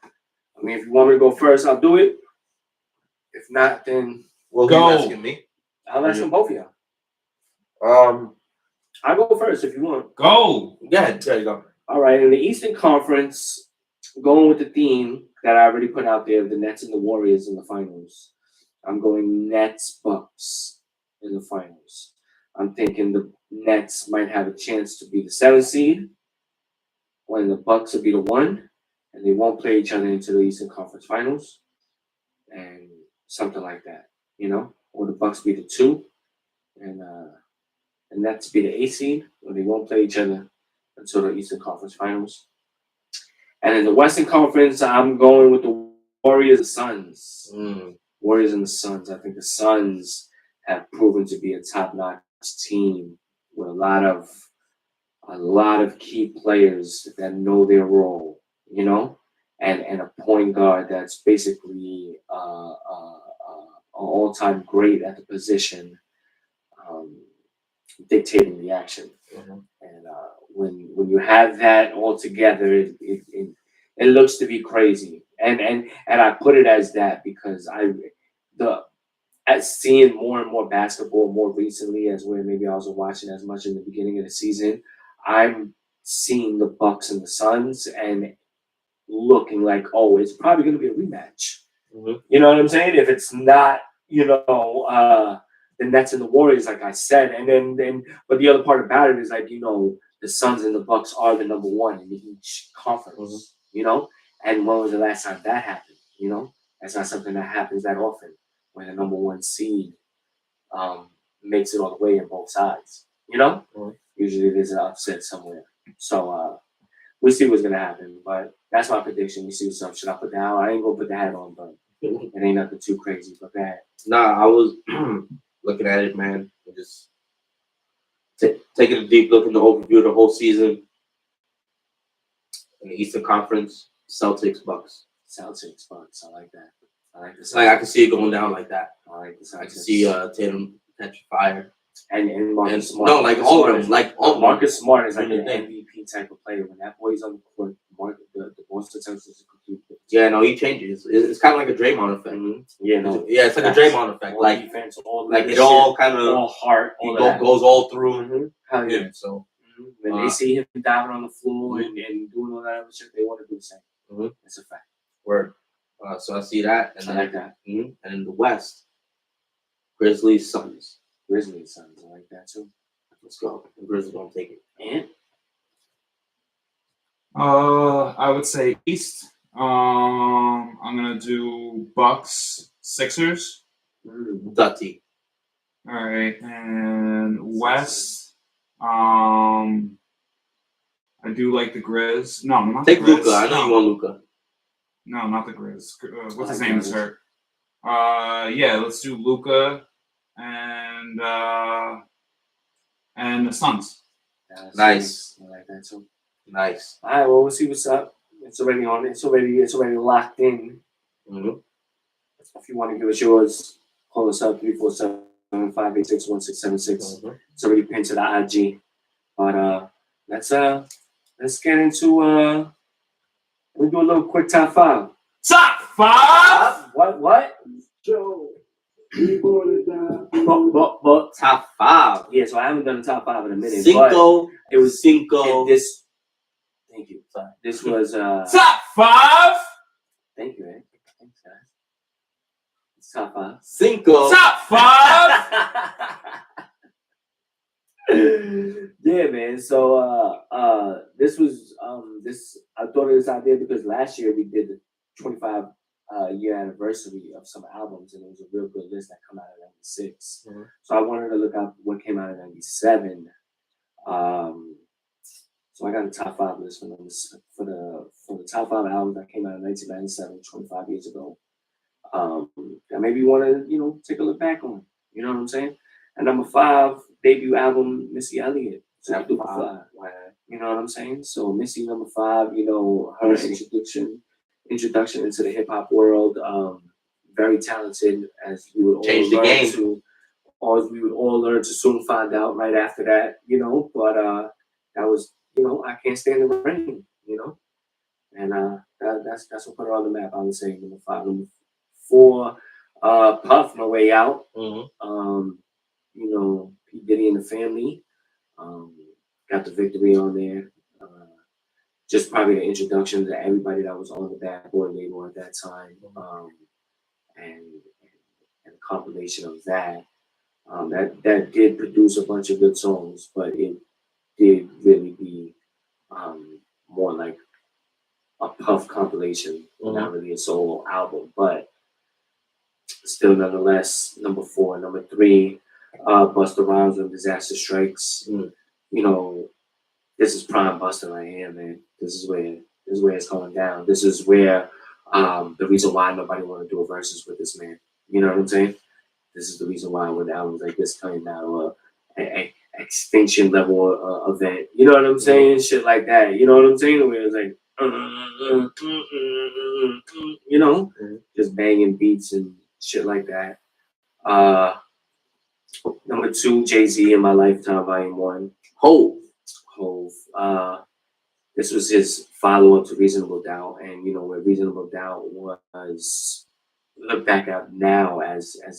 I mean, if you want me to go first, I'll do it. If not, then go. You asking me? I'll ask both of y'all. I'll go first if you want. Go. Yeah, there you go. All right. In the Eastern Conference, going with the theme that I already put out there, the Nets and the Warriors in the finals. I'm going Nets Bucks in the finals. I'm thinking the Nets might have a chance to be the 7th seed, when the Bucks will be the 1, and they won't play each other into the Eastern Conference Finals, and something like that, or the Bucks be the 2, and the Nets be the 8th seed, when they won't play each other until the Eastern Conference Finals. And in the Western Conference, I'm going with the Warriors and Suns. Warriors and the Suns. I think the Suns have proven to be a top-notch team with a lot of key players that know their role, and a point guard that's basically an all-time great at the position, dictating the action. And when you have that all together, it looks to be crazy. And I put it as that because as seeing more and more basketball more recently, as where maybe I wasn't watching as much in the beginning of the season, I'm seeing the Bucks and the Suns and looking like, oh, it's probably going to be a rematch. You know what I'm saying? If it's not, the Nets and the Warriors, like I said, and then, but the other part about it is like, the Suns and the Bucks are the number 1 in each conference, and when was the last time that happened? That's not something that happens that often. When the number 1 seed makes it all the way in both sides, Usually there's an upset somewhere. So we'll see what's gonna happen. But that's my prediction. We see what's up. Should I put the hat on? I ain't gonna put the hat on, but it ain't nothing too crazy. But that. Nah, I was looking at it, man. Just taking a deep look in the overview of the whole season. In the Eastern Conference, Celtics, Bucks. Celtics, Bucks. I like that. I like the Celtics. Like I can see it going down like that. I like the Celtics. I can see Tatum catch fire. And Marcus Smart. No, like all of them. Like Marcus Smart is like an thing. MVP type of player. When that boy's on the court, the Boston Celtics is a complete. Yeah, no, he changes. It's kind of like a Draymond effect. Mm-hmm. Yeah, no. Yeah, it's like a Draymond effect. All like defense, all like it all kind of all heart. All goes all through. Mm-hmm. Hell yeah. So when they see him diving on the floor and doing all that other shit, they want to do the same. Mm-hmm. It's a fact. Word. So I see that, and I like that. Mm-hmm. And in the West, Grizzlies, Suns. Grizzlies, Suns. I like that too. Let's go. The Grizzlies don't take it. And I would say East. I'm gonna do Bucks, Sixers. Dutty. All right, and West. I do like the Grizz. No, not Take the Grizz. Luka. I know you want Luka. No, not the Grizz. What's his name is hurt. Yeah, let's do Luka and the Suns. Nice. I like that too. Nice. All right, well, we'll see what's up. It's already on. It's already locked in. Mm-hmm. If you want to give us yours, call us up 347-586-1676. Mm-hmm. It's already pinned to the IG. But let's get into we do a little quick top 5. Top 5. What? Joe, you going to But Top 5. yeah. So I haven't done a top 5 in a minute. Cinco. But it was Cinco. this. Thank you. Sorry. This was Top 5. Thank you, man. Thanks, guys. It's top 5. Cinco. Top 5. Yeah, man. So this was this I thought of this idea because last year we did the 25 year anniversary of some albums, and it was a real good list that come out of 96. Mm-hmm. So I wanted to look up what came out of 97. So I got a top 5 list for the top 5 albums that came out in 1997, 25 years ago. That maybe you want to take a look back on. You know what I'm saying? And number 5, debut album, Missy Elliott. Super Fly. You know what I'm saying? So Missy, number 5. Her introduction into the hip hop world. Very talented, as we would Changed the game. As we would all learn to soon find out right after that. But that was. I Can't Stand the Rain, and that's what put her on the map. I would say number 5. Number 4, Puff, No Way Out. Mm-hmm. P. Diddy and the Family, got the victory on there. Just probably the introduction to everybody that was on the Bad Boy label at that time, and a compilation of that. That did produce a bunch of good songs, but it did really be more like a Puff compilation, not really a solo album, but still nonetheless, number 4. Number 3, Busta Rhymes and Disaster Strikes. This is prime Busta right here, man. This is where it's going down. This is where the reason why nobody want to do a versus with this man. You know what I'm saying? This is the reason why when albums like this coming out, or a extinction level event. You know what I'm saying? Shit like that. You know what I'm saying? Where it's like, just banging beats and shit like that. Number 2, Jay-Z in My Lifetime, Volume 1. Hove. This was his follow-up to Reasonable Doubt, and where Reasonable Doubt was looked back at now as a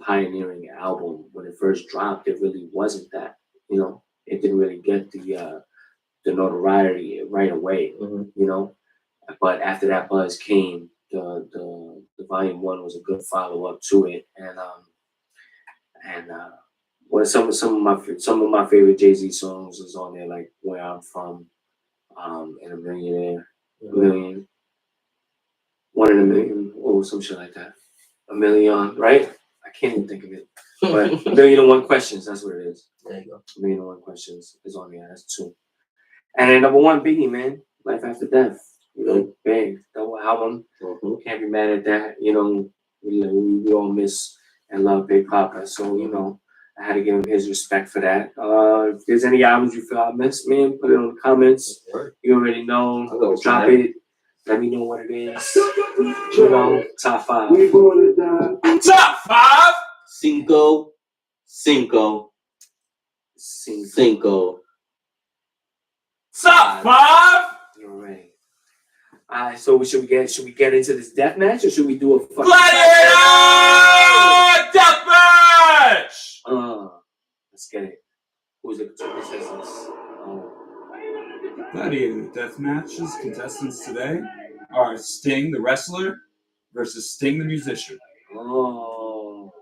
pioneering album. When it first dropped, it really wasn't that. It didn't really get the notoriety right away. But after that buzz came, the Volume 1 was a good follow-up to it, and some of my favorite Jay-Z songs is on there, like Where I'm From, and A Millionaire, Million, One in a Million, or some shit like that. A Million, right? I can't even think of it. But A Million and One Questions, that's what it is. There you go. A Million and One Questions is on there. That's 2. And then number 1, Biggie, man, Life After Death. Big double album. Can't be mad at that. We all miss and love Big Papa. So, you know, I had to give him his respect for that. If there's any albums you feel I missed, man, put it in the comments. You already know. Drop it. Let me know what it is. You know, top 5. Top 5? Cinco. Top 5? You're right. Alright, so should we get into this death match or should we do a fucking Gladiator death match? Let's get it. Who's the two contestants? Gladiator death matches contestants today are Sting the wrestler versus Sting the musician. Oh,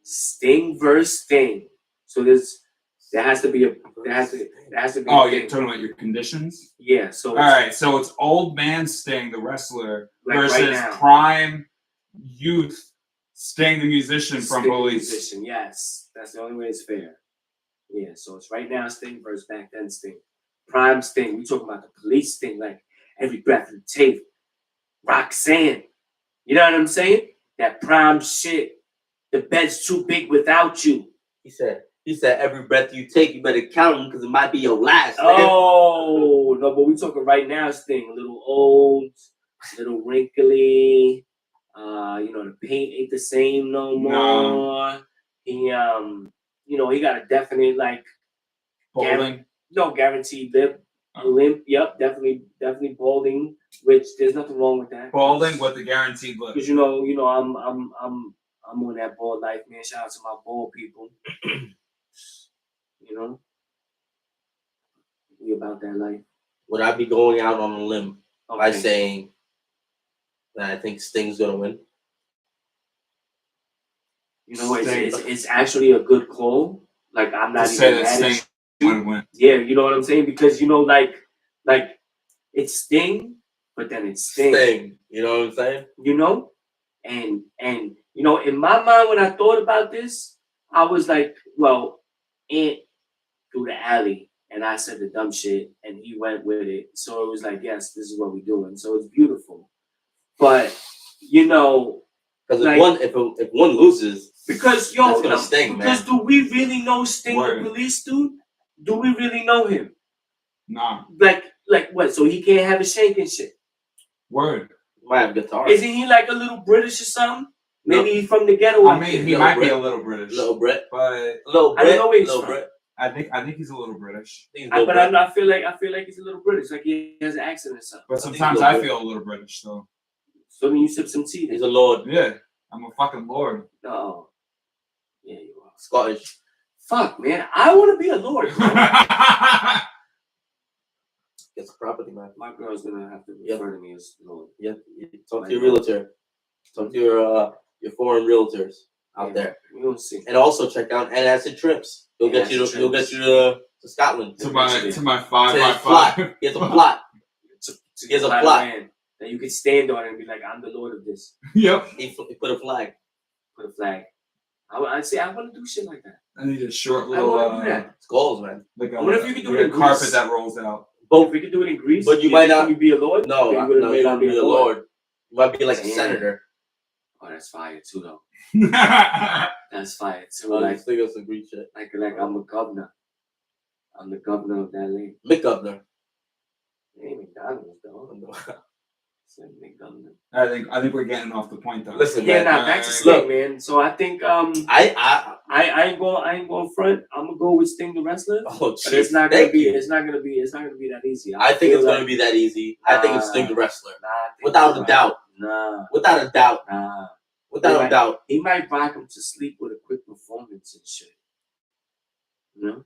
Sting versus Sting. So there has to be a. Oh, you're talking about your conditions? Yeah. So all right. So it's old man Sting the wrestler like versus right prime youth Sting the musician from Sting Police. Musician. Yes, that's the only way it's fair. Yeah. So it's right now Sting versus back then Sting. Prime Sting. We talking about the Police Sting, like every breath you take. Roxanne. You know what I'm saying? That prime shit. The bed's too big without you. He said every breath you take, you better count them because it might be your last. Oh, no, but we talking right now, Sting. A little old, a little wrinkly. You know, the paint ain't the same no more. No. He, you know, he got a definite, like, guaranteed lip. Limp, yep, definitely balding, which there's nothing wrong with that. Balding with the guaranteed look. Because you know, I'm on that bald life, man. Shout out to my bald people. You know, we about that life. Would I be going out on a limb by saying that I think Sting's gonna win? You know, it's actually a good call. Like I'm not even mad at you. Win. Yeah, you know what I'm saying? Because you know, like it's Sting, but then it's Sting. You know what I'm saying? You know, and you know, in my mind when I thought about this, I was like, well, Ant through the alley, and I said the dumb shit, and he went with it. So it was like, yes, this is what we're doing. So it's beautiful, but you know, because if one loses, because that's gonna sting, because man. do we really know Sting the Police, dude? Do we really know him? Nah. Like what? So he can't have a shank and shit. Word. Might have guitar. Isn't he like a little British or something? Maybe he's from the ghetto. I mean, he might be a little British. Little Brit. But I don't know where he's from. Brit. I think he's a little British. But I feel like he's a little British. Like he has an accent or something. But sometimes I feel a little British though. So then you sip some tea. He's a lord. Yeah. I'm a fucking lord. Oh. Yeah, you are. Scottish. Fuck, man. I want to be a lord. It's a property, man. My girl's gonna have to refer to me as lord. Yeah. Talk to your realtor. Talk to your foreign realtors out there. We'll see. And also check out Antacid Trips. He'll get you to Scotland. To my 5x5. He has a plot. He has a plot. That you can stand on and be like, I'm the lord of this. Yep. He put a flag. I say I want to do shit like that. I need a short little. I want to do that. It's goals, man. Like I wonder if you could do it in carpet Greece. that rolls out. Both. We could do it in Greece. But you might not. Can you be a lord? No, you don't be a lord. You might be like a senator. Oh, that's fire too, though. That's fire too. Oh, like, think that's a Greek shit. Like I'm a governor. I'm the governor of that land. McGovernor. Ain't McDonald's though. McGovernor. I think we're getting off the point though. Listen, yeah, man. Back to Sting, man. So I think I ain't going front. I'm gonna go with Sting the wrestler. Oh, but it's not gonna be that easy. I think it's gonna be that easy. I think it's Sting the wrestler. Without a doubt. Without a doubt. He might rock him to sleep with a quick performance and shit. You know?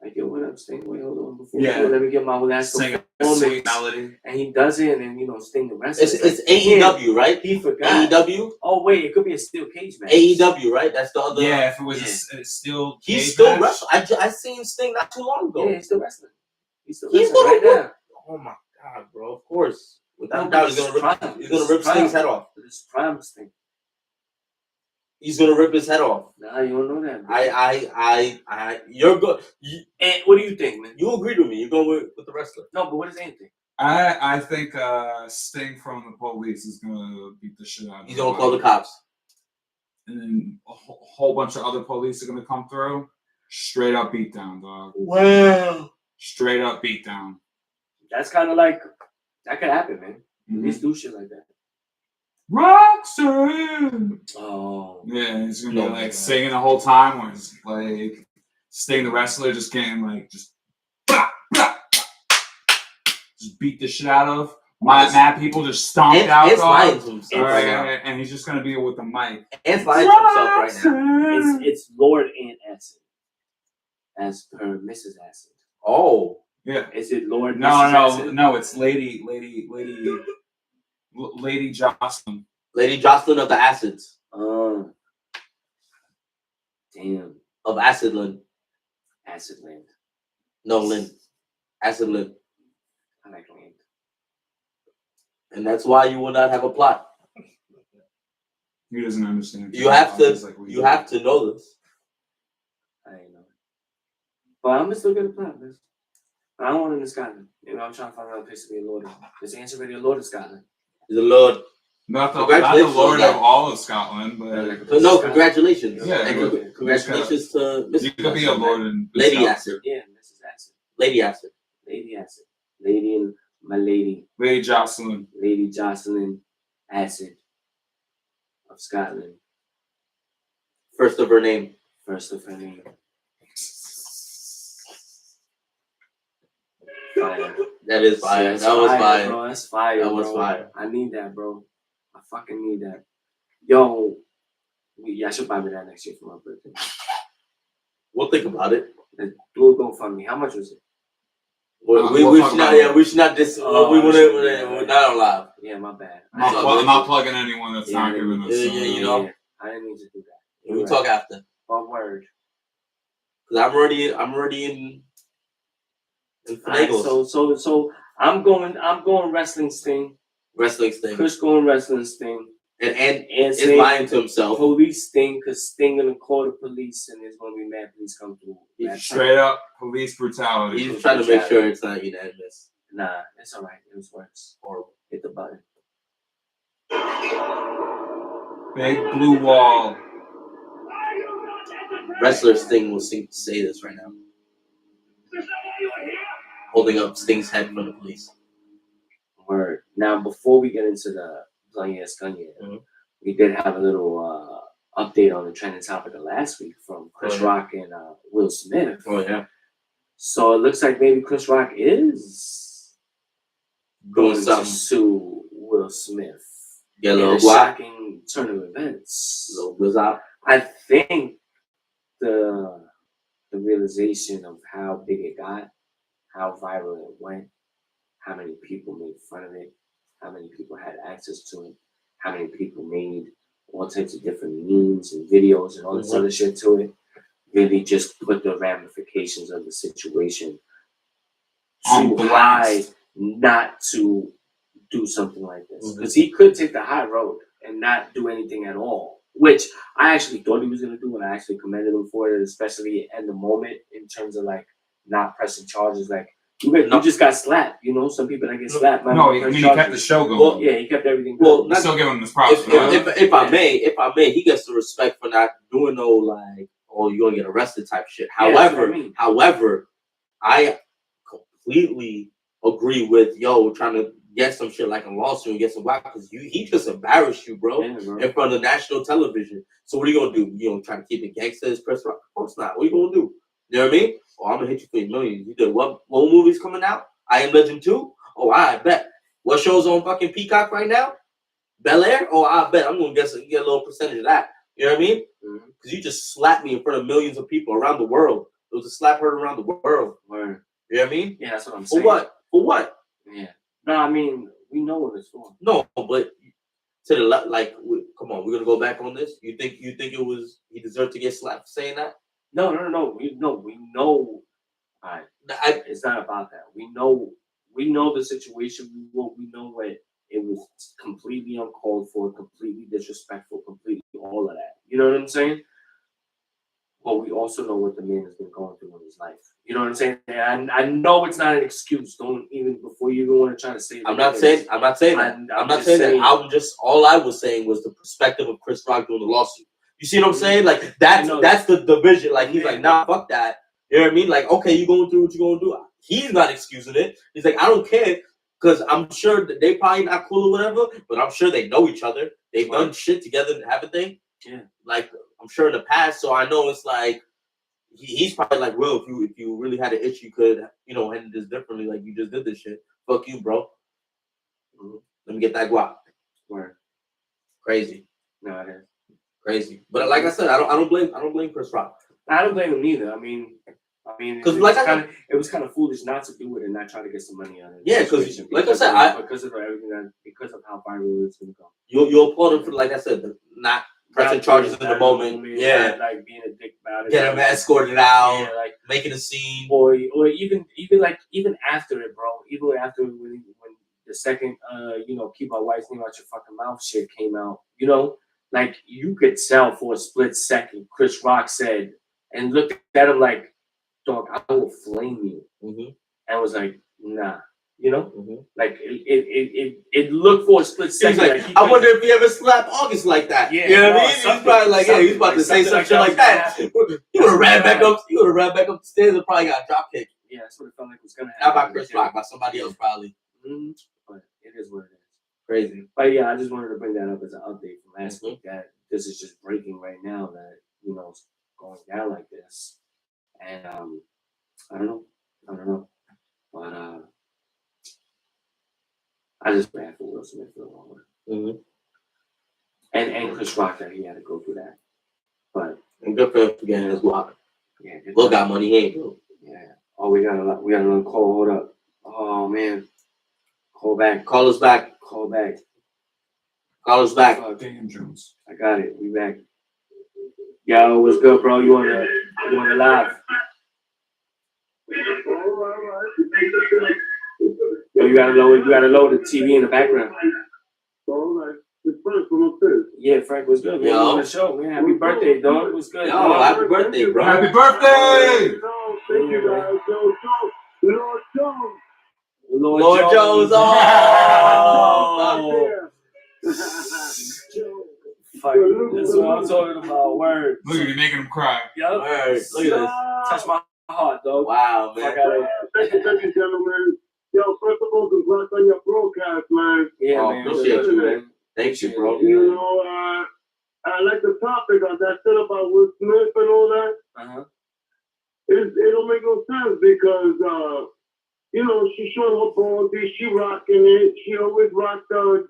Like, yo, what up, Sting? Wait, hold on. Let me get my last sweet melody. And he does it, and, you know, Sting the wrestler. It's AEW, right? He forgot. AEW? Oh, wait, it could be a steel cage match. AEW, right? That's the other. Yeah, if it was a steel cage he's still match. wrestling. I seen Sting not too long ago. Yeah, he's still wrestling. He's gonna right now. Oh, my God, bro. Of course. Without doubt, he's gonna rip Sting's head off. It's prime Sting. He's gonna rip his head off. Nah, you don't know that. Man. You're good. And what do you think, man? You agreed with me. You're going with the wrestler. No, but what does Ant think? I think Sting from the Police is gonna beat the shit out of him. He's gonna call the cops. and then a whole bunch of other police are gonna come through. Straight up beatdown, dog. Wow. Straight up beatdown. That's kind of like that could happen, man. Mm-hmm. Police do shit like that. Roxanne. Oh. Yeah, he's gonna be like singing the whole time, or it's like Sting the wrestler just getting like just beat the shit out of. Mad people just stomped out. It's lying to himself right now. And he's just gonna be with the mic. It's lying to himself right now. It's Lord and Acid, as per Mrs. Acid. Oh. Yeah. Is it Lord? No. It's Lady Jocelyn. Lady Jocelyn of the Acids. Damn. Of Acidland. Acidland. No, Lynn. Acidland. I like land. And that's why you will not have a plot. He doesn't understand. You have to know this. I know. But I'm still gonna plot this. I don't want him in Scotland. You know, I'm trying to find another place to be a lord. There's the answer to be a lord of Scotland. The Lord. Not the Lord of all of Scotland, but no, congratulations. Yeah, and congratulations to Mr. You could be a lord in Lady Acid. Yeah, Mrs. Acid. Lady Acid. Lady Acid. Lady and my lady. Lady Jocelyn. Lady Jocelyn Acid of Scotland. First of her name. First of her name. Fire. That is fire. That's that was fire. Bro. That's fire. That was bro. fire. I need that, bro. I fucking need that. Yo, I should buy me that next year for my birthday. We'll think about it. Do a GoFundMe. How much was it? We should not. Yeah, we should not. We're not allowed. Yeah, my bad. I'm not plugging anyone that's not giving us. Yeah, you know. Yeah, I didn't mean to do that. We'll talk after. One word. Cause I'm already in. Right, so I'm going wrestling Sting. Wrestling Sting. Chris going wrestling Sting. And is lying to himself. Police Sting, because Sting gonna call the police and there's gonna be mad police come through. Straight up police brutality. He's trying to make sure it's not unanimous. Nah, it's alright. It was worse. Horrible. Hit the button. Big blue wall. Wrestler Sting will say this right now. Holding up Sting's head from the police. Word. Now, before we get into the Kanye, we did have a little update on the trending topic of last week from Chris Rock and Will Smith. Oh, yeah. So it looks like maybe Chris Rock is going to sue Will Smith. Yeah, in a shocking turn of events. I think the realization of how big it got, how viral it went, how many people made fun of it, how many people had access to it, how many people made all types of different memes and videos and all this other shit to it, really just put the ramifications of the situation to why not to do something like this. Because he could take the high road and not do anything at all, which I actually thought he was going to do, and I actually commended him for it, especially in the moment in terms of like not pressing charges. Like, you just got slapped, you know. Some people that get slapped. He kept the show going. Well, yeah, he kept everything going. Still giving him his props. If I may, he gets the respect for not doing no like, oh, you're gonna get arrested type shit. However, I completely agree with trying to get some shit like a lawsuit and get some black, because he just embarrassed you, bro, in front of national television. So what are you gonna do? You gonna try to keep it gangsta as Chris Rock? Of course not. What are you gonna do? You know what I mean? Oh, I'm gonna hit you for your millions. You did what movie's coming out? I Am Legend 2? Oh, I bet. What show's on fucking Peacock right now? Bel Air? Oh, I bet. I'm gonna get a little percentage of that. You know what I mean? Because you just slapped me in front of millions of people around the world. It was a slap heard around the world. You know what I mean? Yeah, that's what I'm saying. For what? Yeah. No, I mean, we know what it's for. No, but to the left, like, come on, we're gonna go back on this. You think it was he deserved to get slapped for saying that? No. We know. It's not about that. We know the situation. We know what it was completely uncalled for, completely disrespectful, completely all of that. You know what I'm saying? But we also know what the man has been going through in his life. You know what I'm saying? And I know it's not an excuse. Don't even, before you even want to try to say. I'm not saying that. All I was saying was the perspective of Chris Rock doing the lawsuit. You see what I'm saying? Like that's the division. Like he's like, nah, fuck that. You know what I mean? Like, okay, you going through what you gonna do. He's not excusing it. He's like, I don't care, because I'm sure that they probably not cool or whatever, but I'm sure they know each other. They've done shit together, haven't they? Yeah. Like, I'm sure in the past, so I know it's like he's probably like, well, if you really had an issue, you could, handle this differently. Like, you just did this shit. Fuck you, bro. Mm-hmm. Let me get that guap. Word. Crazy. No, it is crazy. But like I said, I don't blame Chris Rock. I don't blame him neither. I mean, because it was kind of foolish not to do it and not try to get some money out of it. Yeah, because like I said, because of everything because of how viral it's gonna go. You'll applaud him for, like I said, not pressing charges in the moment. Yeah, like being a dick about it. Get him escorted out. Yeah, like making a scene. Or even after it, bro. Even after when the second keep my wife's name out your fucking mouth shit came out. Like you could tell for a split second, Chris Rock said and looked at him like, dog, I will flame you. Mm-hmm. And was like, nah. Mm-hmm. Like it looked for a split second. Like, I wonder if he ever slapped August like that. Yeah, you know what I mean? He's probably like, he's about to say some shit like that. He would have ran back up. He would have ran back up the stairs and probably got a drop kick. Yeah, that's what it felt like it was gonna happen. Not by Chris Rock, by somebody else probably. Mm-hmm. But it is what it is. Crazy. But yeah, I just wanted to bring that up as an update from last week that this is just breaking right now that it's going down like this. And I don't know. But I just bad for Will Smith for a long time. Mm-hmm. And Chris Rock that he had to go through that. But and good for him for getting his wallet. Yeah, Will got money, he ain't bro. Yeah. Oh, we got another call. Hold up. Oh man. Call back. Call us back. Call back. Call us back. Damn Jones. I got it. We back. Yo, what's good, bro? You on the live? Yo, you gotta lower the TV in the background. All right. It's Frank from upstairs. Yeah, Frank, what's good? Man, on the show, man. Happy birthday, dog. What's good? Yo, happy birthday, bro. Happy birthday! Thank you, guys. Lord Jones. Lord Jones. Oh. Fuck, that's what I'm talking about. Word. Look at you making him cry. Yep. Word. Look at this. Touch my heart, dog. Wow, man. Thank you, gentlemen. Yo, first of all, congrats on your broadcast, man. Yeah, man. Appreciate you, man. Thank you, bro. I like the topic on that shit about Will Smith and all that. Uh-huh. It don't make no sense because, she showing her body, she rocking it. She always rocked with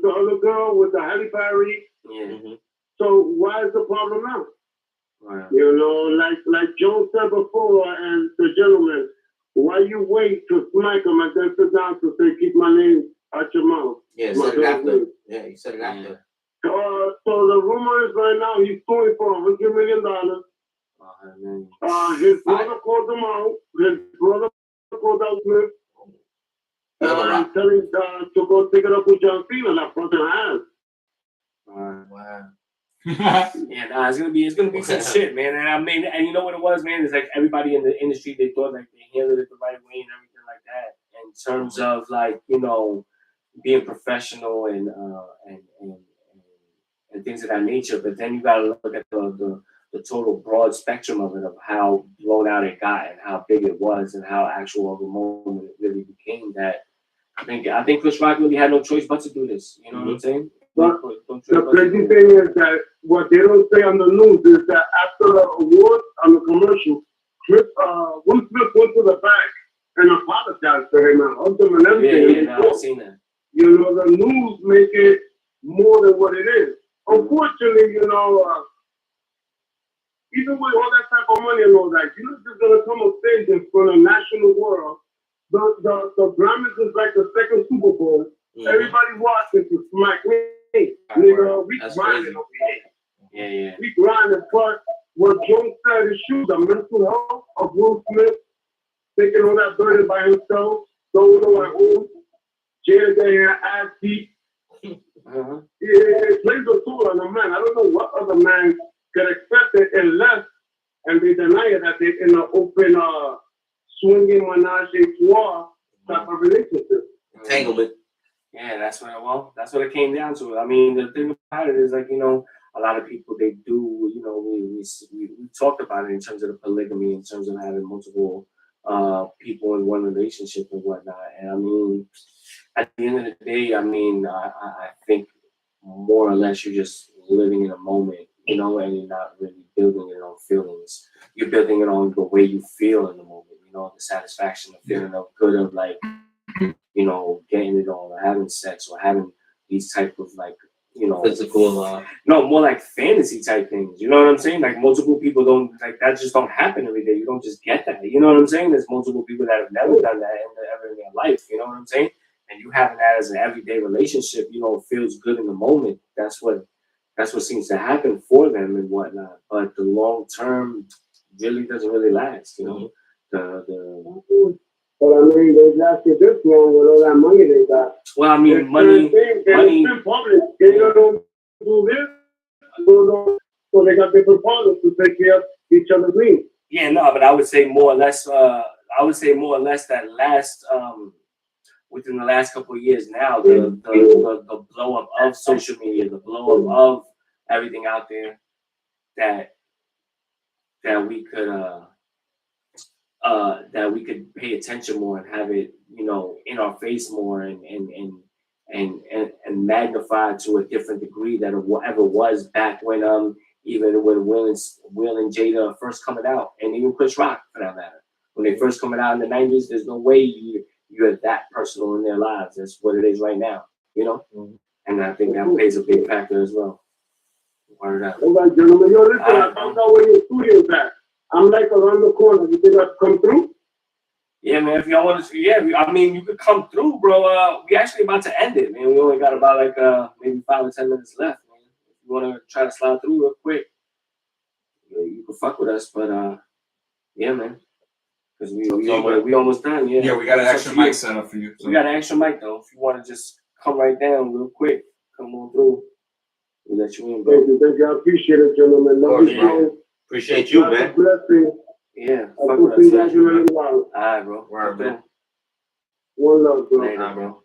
the other girl with the Halle Berry. Yeah. Mm-hmm. So why is the problem now? Wow. Like Joe said before, and the gentleman, why you wait to smack him and then sit down to say, keep my name out your mouth? Yeah, said it after. Yeah, you said it after. So the rumor is right now he's suing for $100 million. His brother called him out. His brother called out Smith. And telling to go take it up with John Cena, that fucking ass. Wow. Yeah, it's gonna be some shit, man. And I mean, and you know what it was, man? It's like everybody in the industry, they thought like they handled it the right way and everything like that. In terms of like, being professional and things of that nature. But then you gotta look at the total broad spectrum of it, of how blown out it got and how big it was and how actual of a moment it really became. That I think Chris Rock really had no choice but to do this. You know what I'm saying? But the crazy thing is that what they don't say on the news is that after the award on the commercial, Will Smith went to the back and apologized to him and hugged him and everything. Yeah, I've seen that. The news make it more than what it is. Unfortunately, even with all that type of money and all that, you're not just gonna come on stage in front of national world. The Grammys is like the second Super Bowl. Mm-hmm. Everybody watching to smack me. Nigga, we grinding over here. Yeah. We grinding, but what Joe said is true. The mental health of Will Smith, taking all that burden by himself, solo at home, jail there, ass deep. Uh-huh. It plays a toll on a man. I don't know what other man can expect it unless, and they deny it, that they're in an open, swinging menage a trois type of relationship. Entanglement. Yeah, that's what it came down to. I mean, the thing about it is like, you know, a lot of people, they do, you know, we talked about it in terms of the polygamy, in terms of having multiple people in one relationship and whatnot. And I mean, at the end of the day, I mean, I think more or less you're just living in a moment, you know, and you're not really building it on feelings. You're building it on the way you feel in the moment, you know, the satisfaction of feeling of good of like, you know, getting it on or having sex or having these type of like, you know, physical, no, more like fantasy type things. You know what I'm saying? Like multiple people don't like that. Just don't happen every day. You don't just get that. You know what I'm saying? There's multiple people that have never done that ever in their life. You know what I'm saying? And you having that as an everyday relationship, you know, feels good in the moment. That's what seems to happen for them and whatnot. But the long term really doesn't really last. You know, the But I mean, they lasted this long with all that money they got. Well, I mean, money. In public, they don't do this, so they got different partners to take care of each other's needs. Yeah, no, but I would say more or less. That last within the last couple of years now, the blow up of social media, the blow up of everything out there, that we could pay attention more and have it, you know, in our face more and magnified to a different degree than whatever was back when even when Will and Jada are first coming out, and even Chris Rock for that matter. When they first coming out in the 90s, there's no way you're that personal in their lives. That's what it is right now, you know? Mm-hmm. And I think that plays a big factor as well. Word up. All right, gentlemen. Yo, listen, I found out where your studio's at. I'm like around the corner. You think I come through? Yeah, man. If y'all want to, yeah. I mean, you could come through, bro. We actually about to end it, man. We only got about like maybe 5 or 10 minutes left, man. If you want to try to slide through real quick, yeah, you can fuck with us. But yeah, man. Because we almost done. Yeah. Yeah, we got an extra mic set up for you. So. We got an extra mic though. If you want to just come right down real quick, come on through. We'll let you in, bro. Thank you. I appreciate it, gentlemen. Appreciate you, man. Yeah. Fuck with us, man. All right, bro. Word, man. One love, bro. Later, bro.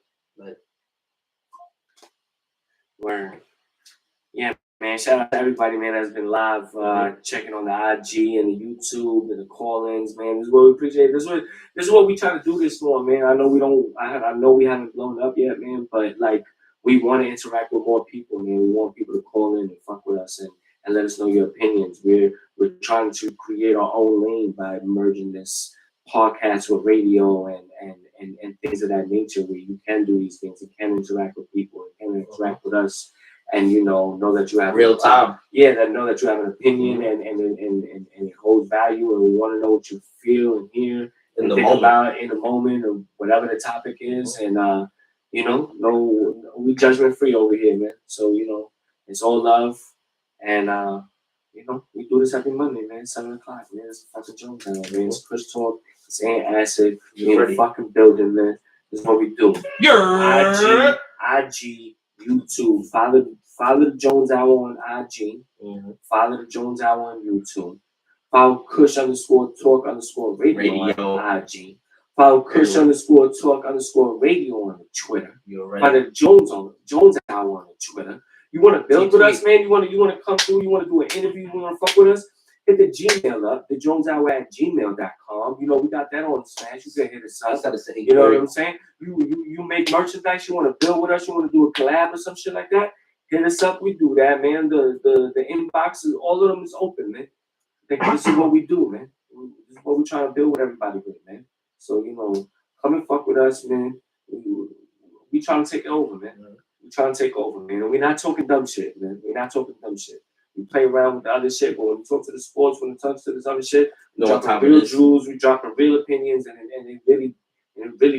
Word. Yeah, man. Shout out to everybody, man, that's been live checking on the IG and the YouTube and the call-ins, man. This is what we appreciate. This is what we try to do this for, man. I know we haven't blown up yet, man, but like we want to interact with more people, man. We want people to call in and fuck with us and let us know your opinions. We're trying to create our own lane by merging this podcast with radio and things of that nature, where you can do these things and can interact with people and can interact with us, and you know that you have real time. Know that you have an opinion and it holds value, and we want to know what you feel and hear in the moment or whatever the topic is, and we judgment free over here, man. So it's all love, and we do this every Monday, man. 7 o'clock, man. It's fucking Jones Hour, man. It's Chris Talk. It's Ant Acid. We in the fucking building, man. This is what we do. IG, YouTube. Follow the Jones Hour on IG. Mm-hmm. Follow the Jones Hour on YouTube. Follow Kush_Talk_radio on IG. Follow Kush_Talk_radio on Twitter. Follow Jones Hour on Twitter. You want to build with us, man? You want to come through? You want to do an interview? You want to fuck with us? Hit the Gmail up, thejoneshour@gmail.com. We got that on Smash. You can hit us up. You know what I'm saying? You make merchandise. You want to build with us? You want to do a collab or some shit like that? Hit us up. We do that, man. The inbox is all of them is open, man. This is what we do, man. This is what we trying to build with everybody with, man. So come and fuck with us, man. We trying to take it over, man. We trying to take over, man. And we're not talking dumb shit, man. We're not talking dumb shit. We play around with the other shit, but when we talk to the sports, when we talk to this other shit, we dropping real jewels, we dropping real opinions, and it really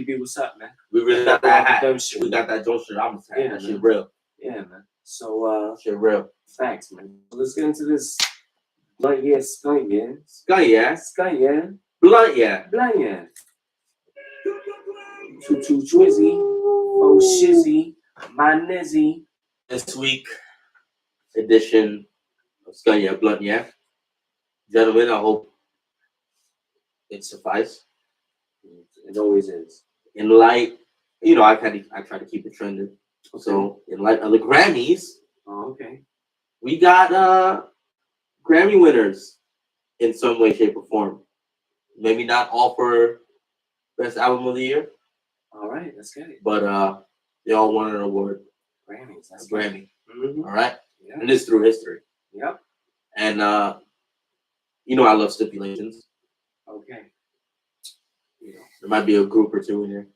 be what's up, man. We really got that hat. We got that Joe shit. I'm saying that shit real. Yeah, man. So shit real. Facts, man. So let's get into this. Blunt, yeah, skunk, yeah. Skunk, yeah. Skunk, yeah. Blunt, yeah. Blunt, yeah. Too twizzy. Oh, shizzy. My nizzy. This week edition of Skunk, yeah, Blunt, yeah. Gentlemen, I hope it suffices. It always is. In light you know, I try to keep it trending. Okay. So in light of the Grammys, we got Grammy winners in some way, shape, or form. Maybe not all for Best Album of the Year. All right, let's get it. But they all won an award. Grammys, that's a Grammy. Mm-hmm. All right, yeah. And it's through history. Yep. And you know, I love stipulations. Okay. You know, there might be a group or two in here.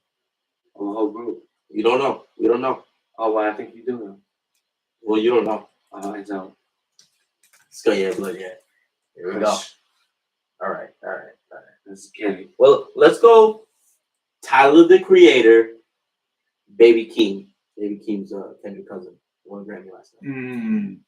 Oh, a whole group. You don't know. We don't know. Oh, well, I think you do know. Well, you don't know. I don't. Let's go, yeah, blood, yeah. Here we go. All right. Let's get it. Well, let's go. Tyler, the Creator, Baby Keem. Baby Keem's Kendrick cousin. Won a Grammy last night.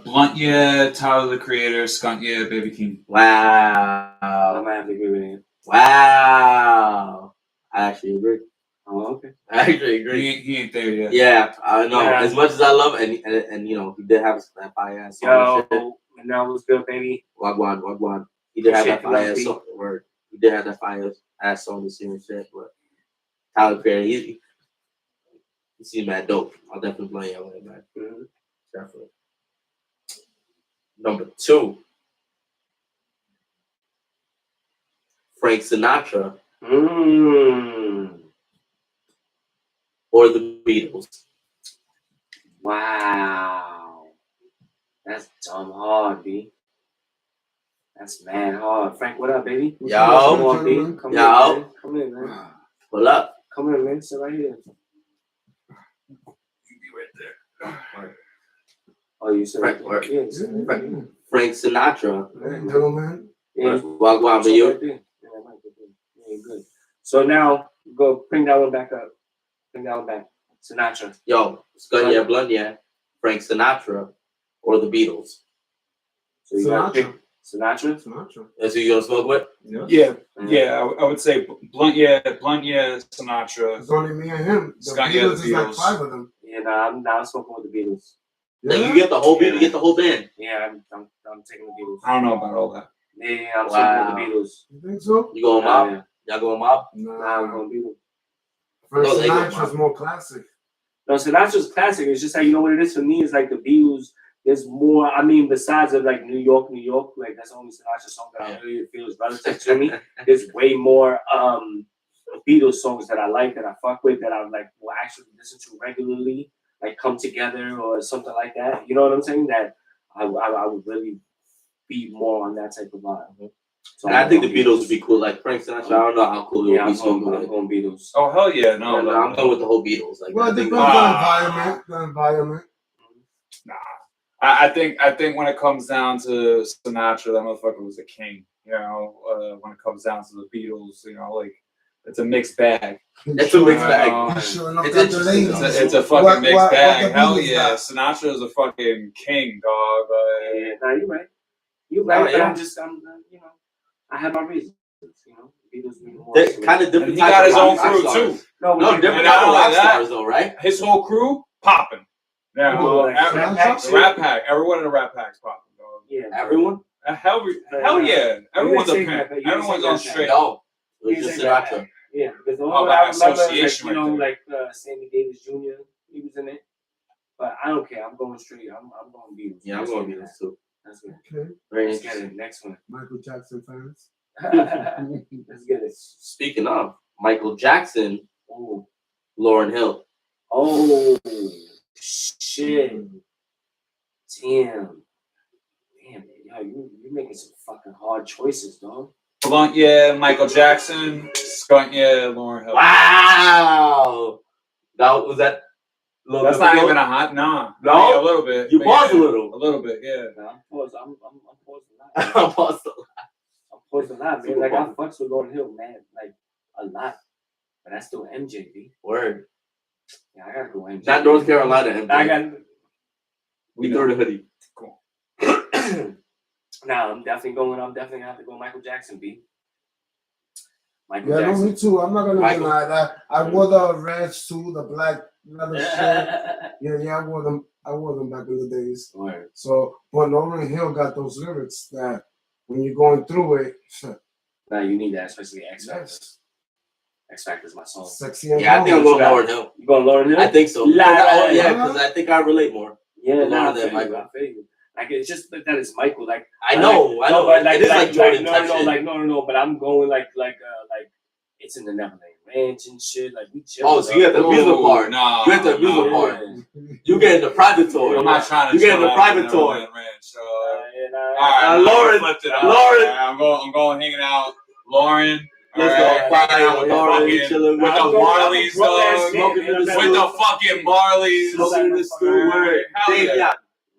Blunt, yeah. Tyler, the Creator. Skunt, yeah. Baby Keem. Wow. I might have to agree with you. Wow. I actually agree. Oh, okay. I actually agree. He ain't there yet. Yeah, I know. Yeah. As much as I love it, and you know, he did have that fire ass song. Yo, and that was good, baby. Wagwan. He did have that fire ass song. Word. He did have that fire ass song this year and shit. But Tyler Perry, he seems mad dope. I'll definitely play it with him, man. Mm-hmm. Definitely. Number 2, Frank Sinatra. Or the Beatles. Wow. That's dumb hard, B. That's mad hard. Frank, what up, baby? Yo. Come on, B. Come in, man. Pull up. Come in, man. Sit right here. You be right there. Oh, you said Frank Sinatra. Gentlemen. Wagwan for you. Yeah, good. So now, go bring that one back up. Bring that one back. Sinatra. Yo, Scott, yeah, Blunt, yeah. Frank Sinatra or the Beatles. So you got to pick Sinatra? That's who you gonna smoke with? Yeah. I would say Blunt, yeah. Sinatra. It's only me and him. The Scott, Beatles is like Beatles. 5 of them. Yeah, I'm smoking with the Beatles. Yeah. Like you get the whole beat, you get the whole band. Yeah, I'm taking the Beatles. I don't know about all that. Yeah, I'm smoking with the Beatles. You think so? You going mob? Yeah. Y'all going mob? Nah, I'm going Beatles. Frank No, they go Sinatra's more classic. No, Sinatra's classic. It's just like, you know what it is for me? It's like the Beatles. There's more, I mean, besides of like New York, like that's the only Sinatra song that I really feel is relative to me. There's way more Beatles songs that I like, that I fuck with, that I like will actually listen to regularly, like Come Together or something like that. You know what I'm saying? That I would really be more on that type of vibe. So and I think the Beatles would be cool. Like Frank Sinatra, I don't know how cool it would be. I'm going Beatles. Oh, hell yeah. No, I'm going with the whole Beatles. Like, well, it depends on the environment. Nah. I think when it comes down to Sinatra, that motherfucker was a king. You know, when it comes down to the Beatles, you know, like it's a mixed bag. It's a mixed bag. It's a fucking mixed bag. Hell yeah, Sinatra is a fucking king, dog. Yeah, nah, you're right. You're right. Yeah. I'm you know, I have my reasons. You know, Beatles mean more. Kind of different. He got his own crew too. No, different type of rock stars though, right? His whole crew popping. Yeah, the Rat Pack. Everyone in the Rat Pack's popping, dog. Yeah, everyone. Hell yeah, everyone's a pimp. Everyone's on straight. No, it's just Sinatra. Yeah, because the only one I remember is, like, you know, like Sammy Davis Jr. He was in it, but I don't care. I'm going straight. I'm going Beatles. Yeah, I'm going Beatles too. That's good. Okay. Let's get it. Next one. Michael Jackson fans. Let's get it. Speaking of Michael Jackson, Lauryn Hill. Oh shit! Damn, yo, you're making some fucking hard choices, dog. Blunt, yeah, Michael Jackson. Skunt, yeah, Lauryn Hill. Wow, was that. That's not even a hot no. No, a little bit. You paused a little bit, yeah. I'm paused a lot. I'm paused a lot, man. Like I fucks with Lauryn Hill, man, like a lot. But that's still MJB. Word. Yeah, I gotta go MJ. Not North Carolina. MJ. I got. We threw the hoodie. Cool. Nah, I'm definitely gonna have to go Michael Jackson, B. Michael Jackson. No, me too. I'm not gonna deny that. I wore the red suit, the black leather shirt. Yeah, I wore them back in the days. Right. So, but Lauryn Hill got those lyrics that when you're going through it. Nah, you need that, especially X Factor. Yes. X Factor's my song. Sexy and Yeah, I think I'm going Lauryn Hill. You going Lauryn Hill? I think so. Because I think I relate more. Yeah, nah, I feel you. Like it's just that it's Michael. Like I know, but like, it is like Jordan no, type no, shit. no, but I'm going like it's in the Neverland Ranch and shit. Like we chill. Oh, so you at the amusement park? No, you at the amusement park. You get in the private tour. I'm not trying to. You get in the private tour. Lauren. I'm going hanging out. Lauren. Let's go. Lauren, chilling with the Barleys, dog. With the fucking Barleys. Smoking in the school. Yeah.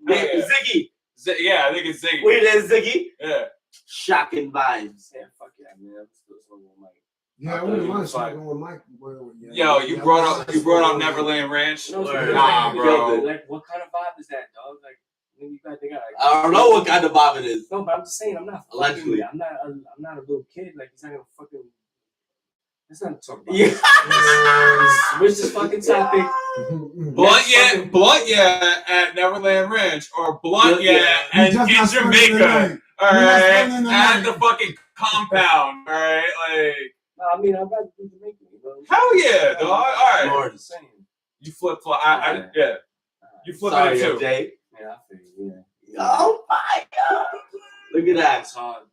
Ziggy. Yeah, I think it's Ziggy. Wait, that's Ziggy? Yeah. Shocking vibes. Yeah, fuck yeah, man. Yeah, I wouldn't mind smoking with Mike. Yo, you brought up Neverland Ranch. Nah, bro. Like, what kind of vibe is that, dog? Like, you got like, I don't know what kind of vibe it is. No, but I'm just saying, I'm not. Allegedly, I'm not a little kid. Like, he's not gonna fucking. Let's not talk about. Yeah. Switch this fucking topic. Blunt yeah at Neverland Ranch or blunt yeah in Jamaica. All right, at the fucking compound. All right, like. I mean, I'd rather do Jamaican. Hell yeah, dog. All right. Lord. You flip flop. Yeah. You flip it too. Jay. Yeah, I feel you. Yeah. Oh my God! Look at that. That was hard.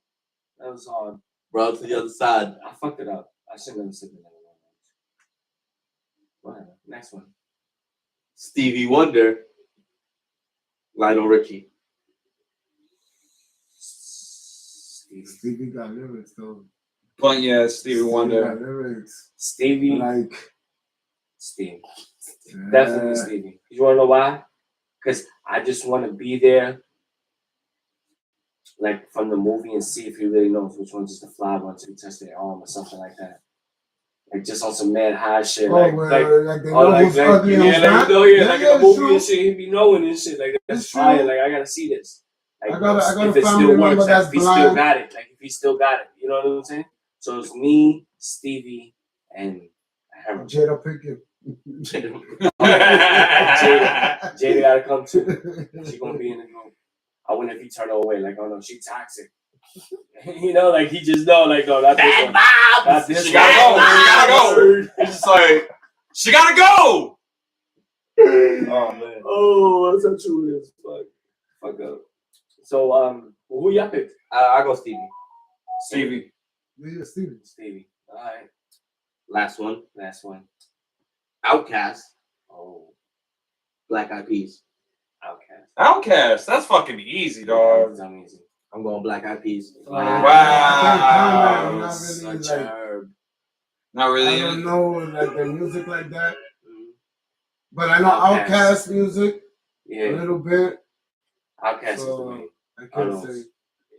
That was hard. Bro, to the other side. I fucked it up. I shouldn't have said that. Whatever. Next one. Stevie Wonder. Lionel Richie. Stevie got lyrics though. Blunt yeah, Stevie Wonder. Got lyrics. Stevie. Like Stevie. Definitely Stevie. You wanna know why? Because I just want to be there, like from the movie, and see if he really knows which one's just the fly one to test their arm or something like that. Like just on some mad high shit. Like in the movie and shit, he be knowing this shit. Like that's fire. Like I gotta see this. Like I got if it still works, like, if he still got it. Like if he still got it. You know what I'm saying? So it's me, Stevie, and Harold. Jada Pinkett. Jada gotta come too. She gonna be in the room. I wonder if he turned her away. Like, oh no, she toxic. You know, like he just know, like, no, not this one. Not this She gotta go. She gotta go. It's just like she gotta go. Oh man. Oh, that's how true it is. Fuck up. So who y'all picked? I go Stevie. Stevie. Yeah, Stevie. Stevie. All right. Last one. Outkast. Oh. Black Eyed Peas. Outkast. That's fucking easy, dog. That's easy. I'm going Black Eyed Peas. Wow. Such a herb. Not really. I don't know like the music like that. But I know Outkast music. Yeah. A little bit. Outkast is the So way. I can't say.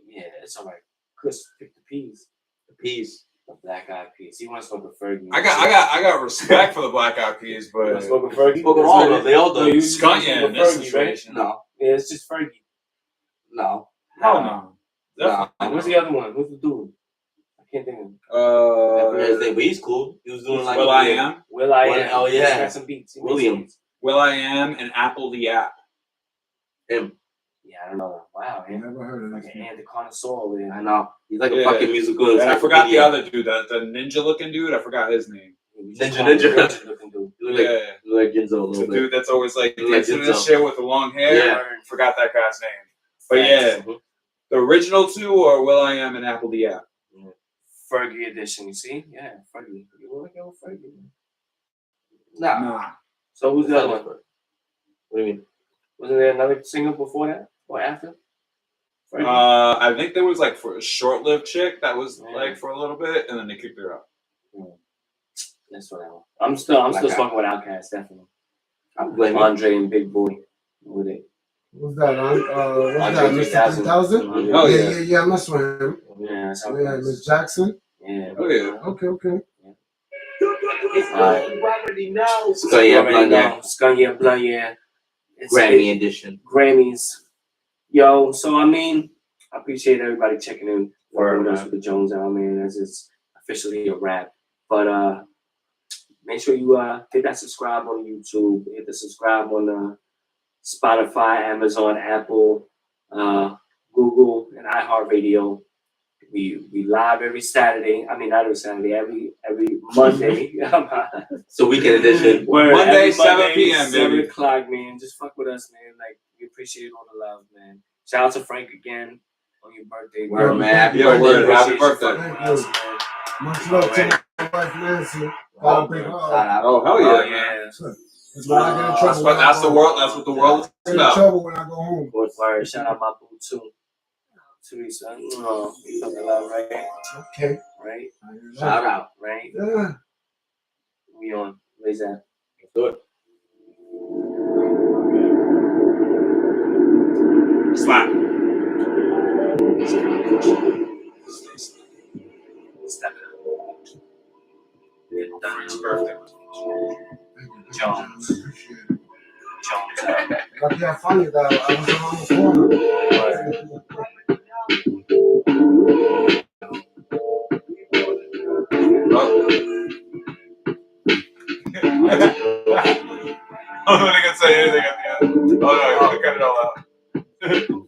Yeah, it's alright. Chris picked the peas. The Peas. The Black Eyed Peas. He wants to smoke with Fergie. I got respect for the Black Eyed Peas, You want but to smoke with Fergie? Spoke with all of them. They all do. You Skunt yeah in this situation. No. Yeah, it's just Fergie. No. Hell no. What's the other one? Who's the dude? I can't think of him. I forget his name, but he's cool. He was doing like Will I Am. Will I Am. Oh yeah. He got some beats. Williams. Will I Am and Apple the App. Him. Yeah, I don't know. Wow, man. Never heard of Like this. an Andy Connoisseur over there. I know. He's like a fucking musical. And I forgot the other dude, the ninja looking dude. I forgot his name. Ninja looking dude. You look like Ginzo a little The bit. dude that's always like You look like dancing this Ginzo. shit with the long hair. Yeah. Forgot that guy's name. But yeah, the original two are Will I Am and Apple the App. Fergie edition, you see? Yeah, Fergie. You want to go with Fergie? Nah. So who's the other one? What do you mean? Wasn't there another singer before that or after? Fergie? I think there was like for a short-lived chick that was like for a little bit, and then they kicked her out. That's what I want. I'm still smoking with Outkast, definitely. I'm blaming Andre and Big Boy with it. What's that? What's Andre that? Mr. 3000? Oh Yeah, I mess with him. Yeah, that's Yeah, Outkast. Miss Jackson. Yeah. Oh yeah. Okay. Scunny Blunt, yeah. It's Grammy edition. Grammys. Yo, so I mean, I appreciate everybody checking in for us with the Jones Hour, man, as it's officially a wrap. But make sure you hit that subscribe on YouTube, hit the subscribe on Spotify, Amazon, Apple, Google, and iHeartRadio. We live every Saturday. I mean, not every Saturday. Every Monday. So weekend edition. Monday, Every 7 p.m., 7 baby. o'clock, man. Just fuck with us, man. Like, we appreciate all the love, man. Shout out to Frank again on your birthday. Word, man. Happy Yeah, birthday. word. Happy Appreciate you birthday. fucking with us, man. Much love to my wife Nancy. Got a big hug. Oh, hell yeah. Oh, man. yeah. That's why I get in trouble. That's what the world is I get in about. trouble when I go home. Good word. Shout out my boo, too. Teresa. Oh, you fucking love, right? Okay. Right? Shout out. Right? Yeah. We on. Where's that? Good. Slap. Step it up. Frank's birthday was Jones. Appreciate it. Jones. Lucky I found you that I was around the corner. I was going to say anything at the end. Oh, no, I cut it all out.